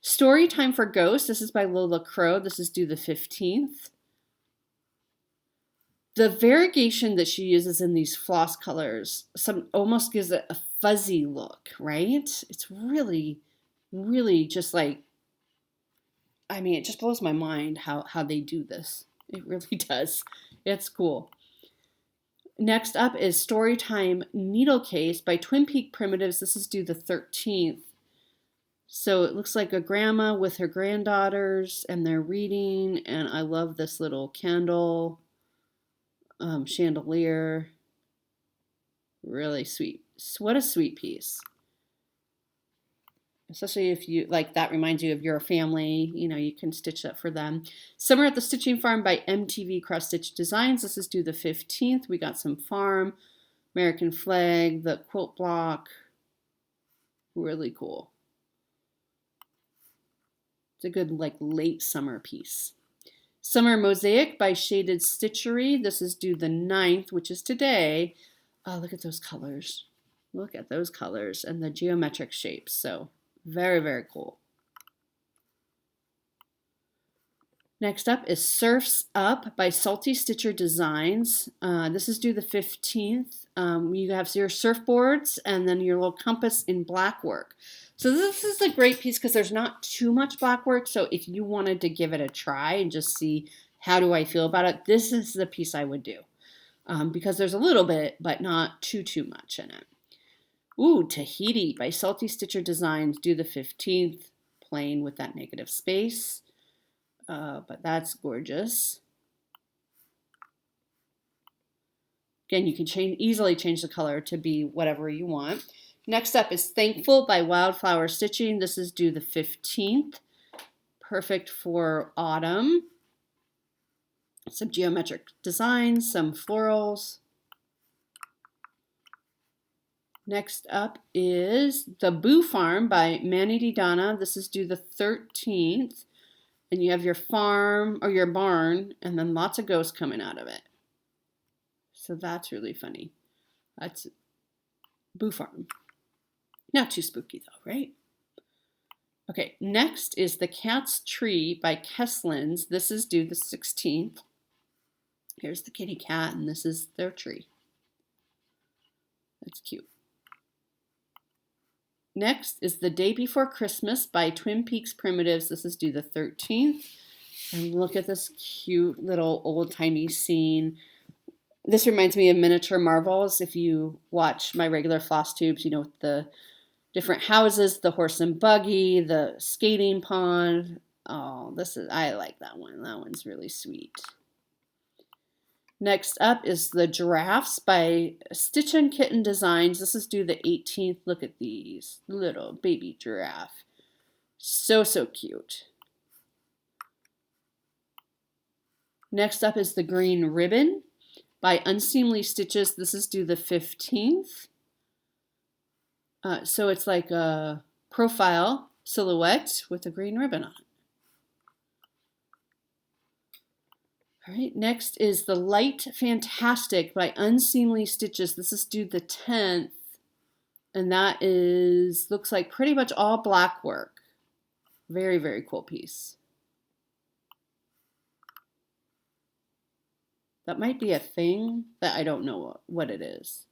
Story Time for Ghosts. This is by Lola Crow. This is due the 15th. The variegation that she uses in these floss colors almost gives it a fuzzy look, right? It's really, really just like, I mean, it just blows my mind how they do this. It really does. It's cool. Next up is Storytime Needle Case by Twin Peak Primitives. This is due the 13th. So it looks like a grandma with her granddaughters and they're reading. And I love this little candle chandelier. Really sweet. What a sweet piece. Especially if you, like, that reminds you of your family, you know, you can stitch that for them. Summer at the Stitching Farm by MTV Crossstitch Designs. This is due the 15th. We got some farm, American flag, the quilt block. Really cool. It's a good, like, late summer piece. Summer Mosaic by Shaded Stitchery. This is due the 9th, which is today. Oh, look at those colors. Look at those colors and the geometric shapes. So very, very cool. Next up is Surfs Up by Salty Stitcher Designs. This is due the 15th. You have your surfboards and then your little compass in black work. So this is a great piece because there's not too much black work. So if you wanted to give it a try and just see how do I feel about it, this is the piece I would do. Because there's a little bit, but not too much in it. Ooh, Tahiti by Salty Stitcher Designs, due the 15th, plain with that negative space. But that's gorgeous. Again, you can easily change the color to be whatever you want. Next up is Thankful by Wildflower Stitching. This is due the 15th. Perfect for autumn. Some geometric designs, some florals. Next up is The Boo Farm by Manny Donna. This is due the 13th. And you have your farm or your barn and then lots of ghosts coming out of it. So that's really funny. That's Boo Farm. Not too spooky though, right? Okay, next is The Cat's Tree by Kesslins. This is due the 16th. Here's the kitty cat and this is their tree. That's cute. Next is The Day Before Christmas by Twin Peaks Primitives. This is due the 13th. And look at this cute little old-timey scene. This reminds me of Miniature Marvels. If you watch my regular floss tubes, you know, with the different houses, the horse and buggy, the skating pond. Oh, I like that one. That one's really sweet. Next up is The Giraffes by Stitch and Kitten Designs. This is due the 18th. Look at these little baby giraffe. So cute. Next up is The Green Ribbon by Unseemly Stitches. This is due the 15th. So it's like a profile silhouette with a green ribbon on it. All right, next is the Light Fantastic by Unseemly Stitches. This is due the 10th, and that is, looks like pretty much all black work. Very, very cool piece. That might be a thing that I don't know what it is.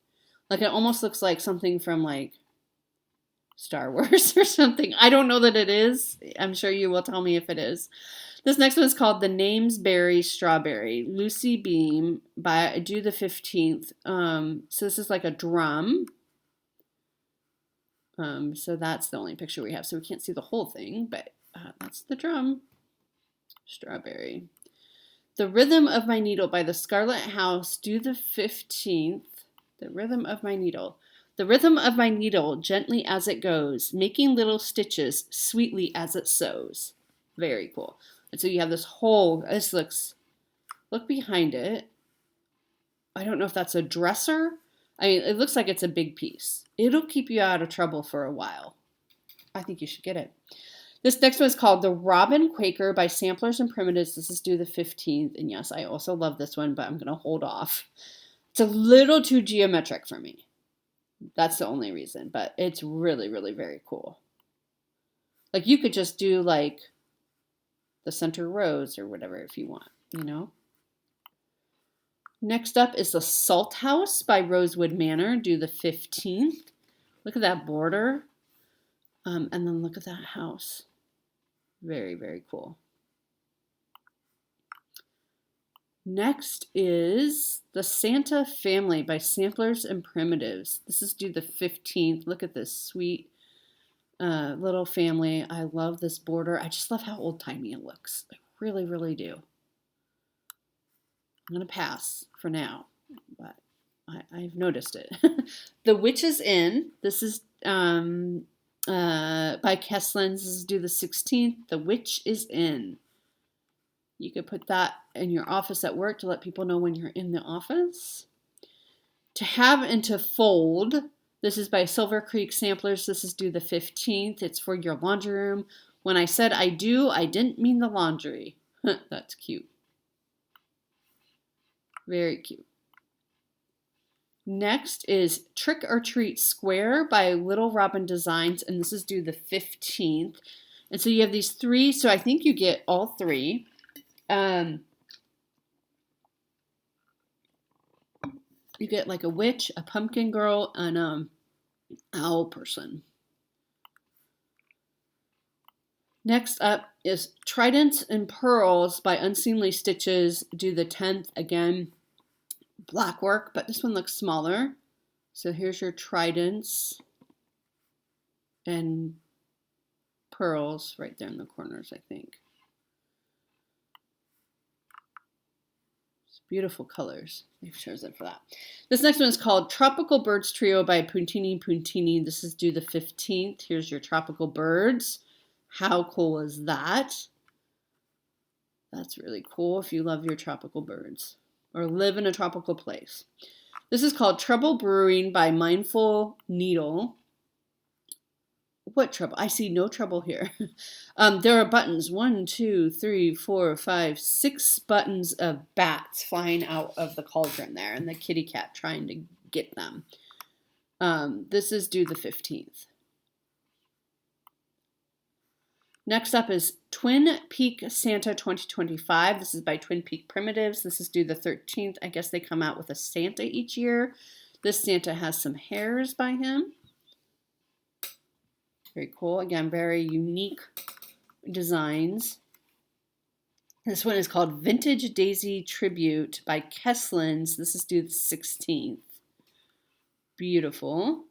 Like it almost looks like something from like Star Wars or something. I don't know that it is. I'm sure you will tell me if it is. This next one is called The Namesberry Strawberry. Lucy Beam by due the 15th. So this is like a drum. So that's the only picture we have. So we can't see the whole thing, but that's the drum. Strawberry. The Rhythm of My Needle by the Scarlet House, due the 15th. The Rhythm of My Needle. The rhythm of my needle, gently as it goes, making little stitches, sweetly as it sews. Very cool. And so you have this whole, this looks, look behind it. I don't know if that's a dresser. I mean, it looks like it's a big piece. It'll keep you out of trouble for a while. I think you should get it. This next one is called The Robin Quaker by Samplers and Primitives. This is due the 15th. And yes, I also love this one, but I'm going to hold off. It's a little too geometric for me. That's the only reason, but it's really, really very cool. Like you could just do like the center rows or whatever if you want, you know. Next up is the Salt House by Rosewood Manor, due the 15th. Look at that border. And then look at that house. Very, very cool. Next is the Santa Family by Samplers and Primitives. This is due the 15th. Look at this sweet little family. I love this border. I just love how old-timey it looks. I really, really do. I'm going to pass for now, but I've noticed it. The Witch's Inn. This is by Kesslins. This is due the 16th. The Witch is In. You could put that in your office at work to let people know when you're in the office. To Have and to Fold. This is by Silver Creek Samplers. This is due the 15th. It's for your laundry room. When I said I do, I didn't mean the laundry. That's cute. Very cute. Next is Trick or Treat Square by Little Robin Designs, and this is due the 15th. And so you have these three, so I think you get all three. You get like a witch, a pumpkin girl, and owl person. Next up is Tridents and Pearls by Unseemly Stitches, due the 10th. Again, black work, but this one looks smaller. So here's your tridents and pearls right there in the corners, I think. Beautiful colors. They've chosen for that. This next one is called Tropical Birds Trio by Puntini Puntini. This is due the 15th. Here's your tropical birds. How cool is that? That's really cool if you love your tropical birds or live in a tropical place. This is called Trouble Brewing by Mindful Needle. What trouble? I see no trouble here. There are buttons. 1, 2, 3, 4, 5, 6 buttons of bats flying out of the cauldron there, and the kitty cat trying to get them. This is due the 15th. Next up is Twin Peak Santa 2025. This is by Twin Peak Primitives. This is due the 13th. I guess they come out with a Santa each year. This Santa has some hairs by him. Very cool. Again, very unique designs. This one is called Vintage Daisy Tribute by Kesslins. This is due the 16th. Beautiful.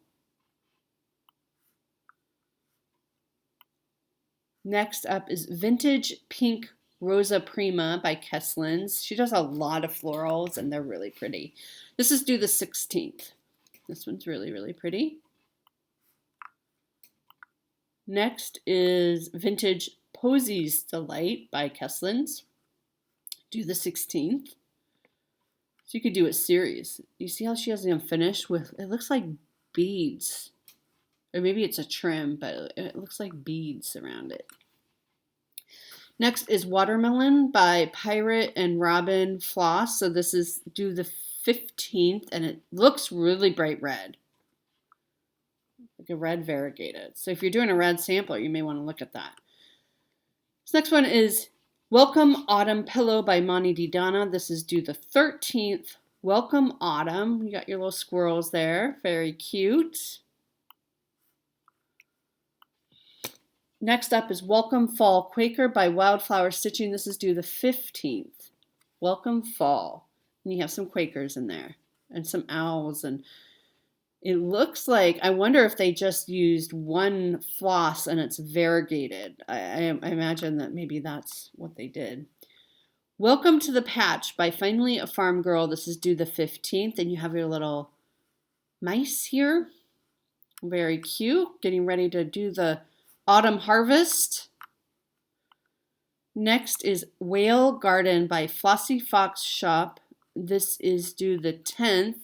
Next up is Vintage Pink Rosa Prima by Kesslins. She does a lot of florals, and they're really pretty. This is due the 16th. This one's really, really pretty. Next is Vintage Posies Delight by Kesslins, due the 16th. So you could do a series. You see how she has them finished with, it looks like beads. Or maybe it's a trim, but it looks like beads around it. Next is Watermelon by Pirate and Robin Floss. So this is due the 15th, and it looks really bright red. Like a red variegated. So if you're doing a red sampler, you may want to look at that. This next one is Welcome Autumn Pillow by Monty D. Donna. This is due the 13th. Welcome Autumn. You got your little squirrels there. Very cute. Next up is Welcome Fall Quaker by Wildflower Stitching. This is due the 15th. Welcome Fall. And you have some Quakers in there and some owls. And it looks like, I wonder if they just used one floss and it's variegated. I imagine that maybe that's what they did. Welcome to the Patch by Finally a Farm Girl. This is due the 15th. And you have your little mice here. Very cute. Getting ready to do the autumn harvest. Next is Whale Garden by Flossie Fox Shop. This is due the 10th.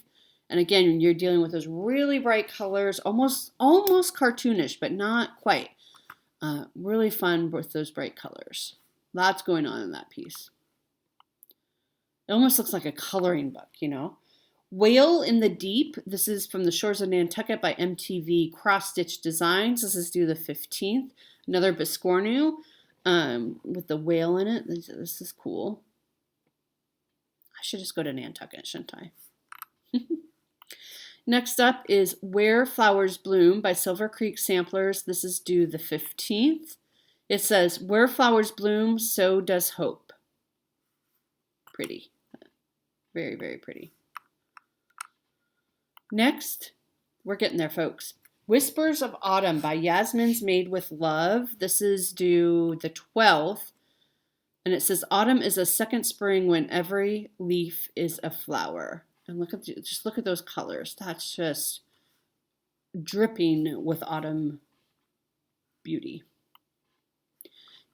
And again, you're dealing with those really bright colors, almost cartoonish, but not quite. Really fun with those bright colors. Lots going on in that piece. It almost looks like a coloring book, you know. Whale in the Deep. This is from the Shores of Nantucket by MTV Crossstitch Designs. This is due the 15th. Another Biscornu with the whale in it. This is cool. I should just go to Nantucket, shouldn't I? Next up is Where Flowers Bloom by Silver Creek Samplers. This is due the 15th. It says, Where flowers bloom, so does hope. Pretty. Very, very pretty. Next, we're getting there, folks. Whispers of Autumn by Yasmin's Made with Love. This is due the 12th. And it says, Autumn is a second spring when every leaf is a flower. And just look at those colors. That's just dripping with autumn beauty.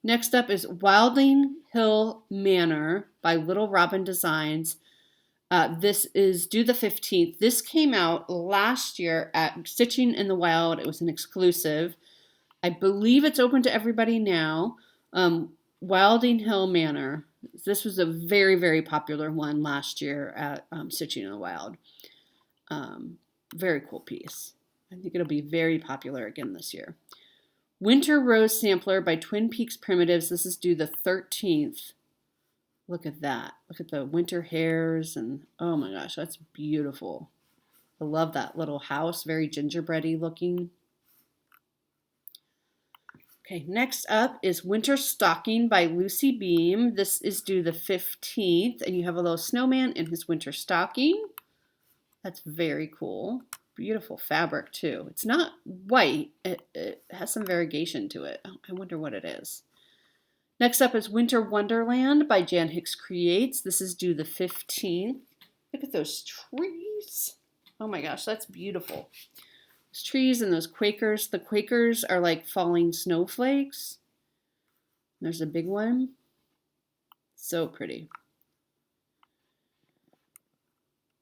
Next up is Wilding Hill Manor by Little Robin Designs. This is due the 15th. This came out last year at Stitching in the Wild. It was an exclusive. I believe it's open to everybody now. Wilding Hill Manor. This was a very, very popular one last year at Stitching in the Wild. Very cool piece. I think it'll be very popular again this year. Winter Rose Sampler by Twin Peaks Primitives. This is due the 13th. Look at that. Look at the winter hairs and oh my gosh, that's beautiful. I love that little house, very gingerbread-y looking. Okay, next up is Winter Stocking by Lucy Beam. This is due the 15th, and you have a little snowman in his winter stocking. That's very cool. Beautiful fabric too. It's not white. It has some variegation to it. I wonder what it is. Next up is Winter Wonderland by Jan Hicks Creates. This is due the 15th. Look at those trees. Oh my gosh, that's beautiful. Those trees and those Quakers. The Quakers are like falling snowflakes. There's a big one. So pretty.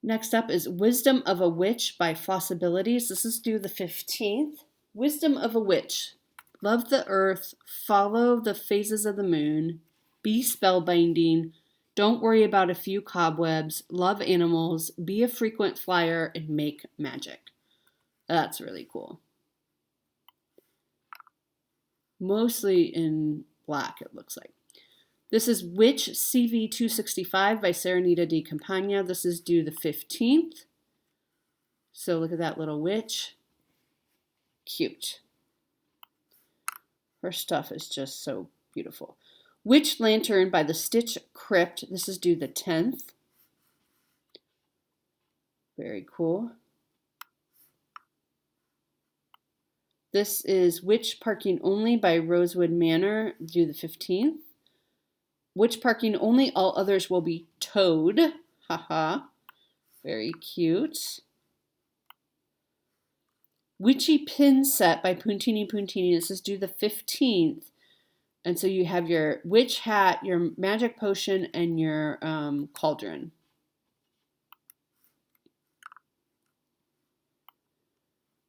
Next up is Wisdom of a Witch by Flossabilities. This is due the 15th. Wisdom of a Witch. Love the earth, follow the phases of the moon, be spellbinding, don't worry about a few cobwebs, love animals, be a frequent flyer, and make magic. That's really cool. Mostly in black, it looks like. This is Witch CV265 by Serenita de Campagna. This is due the 15th. So look at that little witch. Cute. Her stuff is just so beautiful. Witch Lantern by the Stitch Crypt. This is due the 10th. Very cool. This is Witch Parking Only by Rosewood Manor, due the 15th. Witch Parking Only, all others will be towed. Haha. Very cute. Witchy Pin Set by Puntini Puntini. This is due the 15th. And so you have your witch hat, your magic potion, and your cauldron.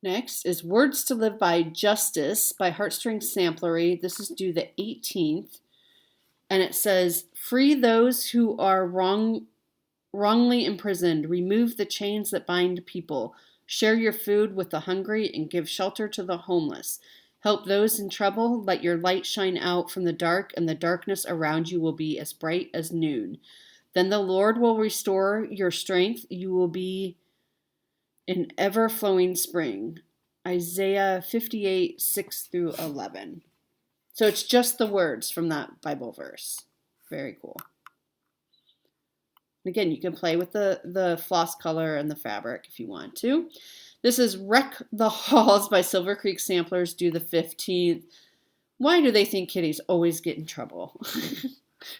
Next is Words to Live by Justice by Heartstring Samplery. This is due the 18th. And it says, free those who are wrongly imprisoned, remove the chains that bind people, share your food with the hungry, and give shelter to the homeless. Help those in trouble, let your light shine out from the dark, and the darkness around you will be as bright as noon. Then the Lord will restore your strength. You will be an ever-flowing spring. Isaiah 58, 6 through 11. So it's just the words from that Bible verse. Very cool. Again, you can play with the floss color and the fabric if you want to. This is Wreck the Halls by Silver Creek Samplers, due the 15th. Why do they think kitties always get in trouble?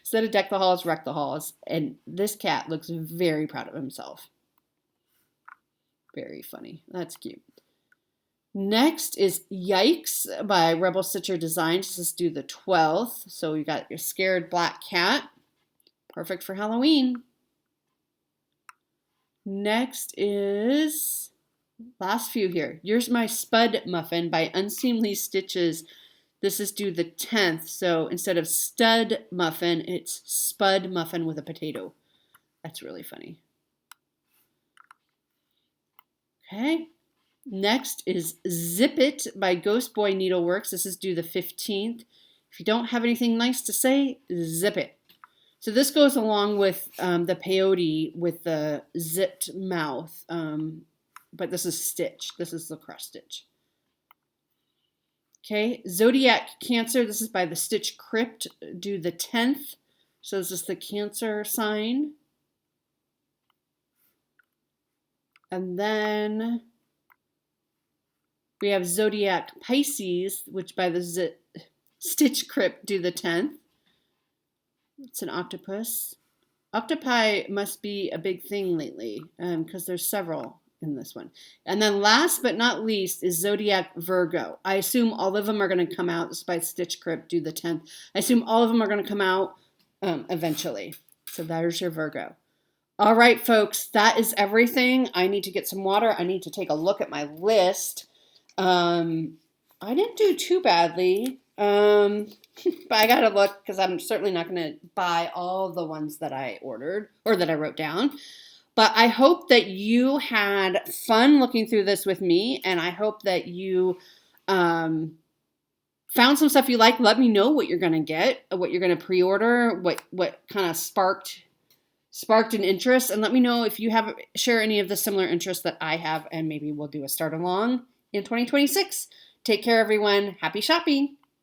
Instead of deck the halls, wreck the halls. And this cat looks very proud of himself. Very funny. That's cute. Next is Yikes by Rebel Stitcher Designs. This is due the 12th. So you got your scared black cat. Perfect for Halloween. Next is, last few here. Here's my Spud Muffin by Unseemly Stitches. This is due the 10th. So instead of Stud Muffin, it's Spud Muffin with a potato. That's really funny. Okay. Next is Zip It by Ghost Boy Needleworks. This is due the 15th. If you don't have anything nice to say, zip it. So this goes along with the peyote with the zipped mouth, but this is stitch. This is the cross stitch. Okay, Zodiac Cancer. This is by the Stitch Crypt, due the 10th. So this is the Cancer sign. And then we have Zodiac Pisces, which by the Stitch Crypt, due the 10th. It's an octopus. Octopi must be a big thing lately because there's several in this one. And then last but not least is Zodiac Virgo. I assume all of them are going to come out. This is by Stitch Crypt, due the 10th. I assume all of them are going to come out eventually. So there's your Virgo. All right, folks, that is everything. I need to get some water. I need to take a look at my list. I didn't do too badly. But I gotta look because I'm certainly not going to buy all the ones that I ordered or that I wrote down. But I hope that you had fun looking through this with me, and I hope that you found some stuff you like. Let me know what you're going to get, what you're going to pre-order, what kind of sparked an interest, and let me know if you share any of the similar interests that I have, and maybe we'll do a start along in 2026. Take care, everyone. Happy shopping.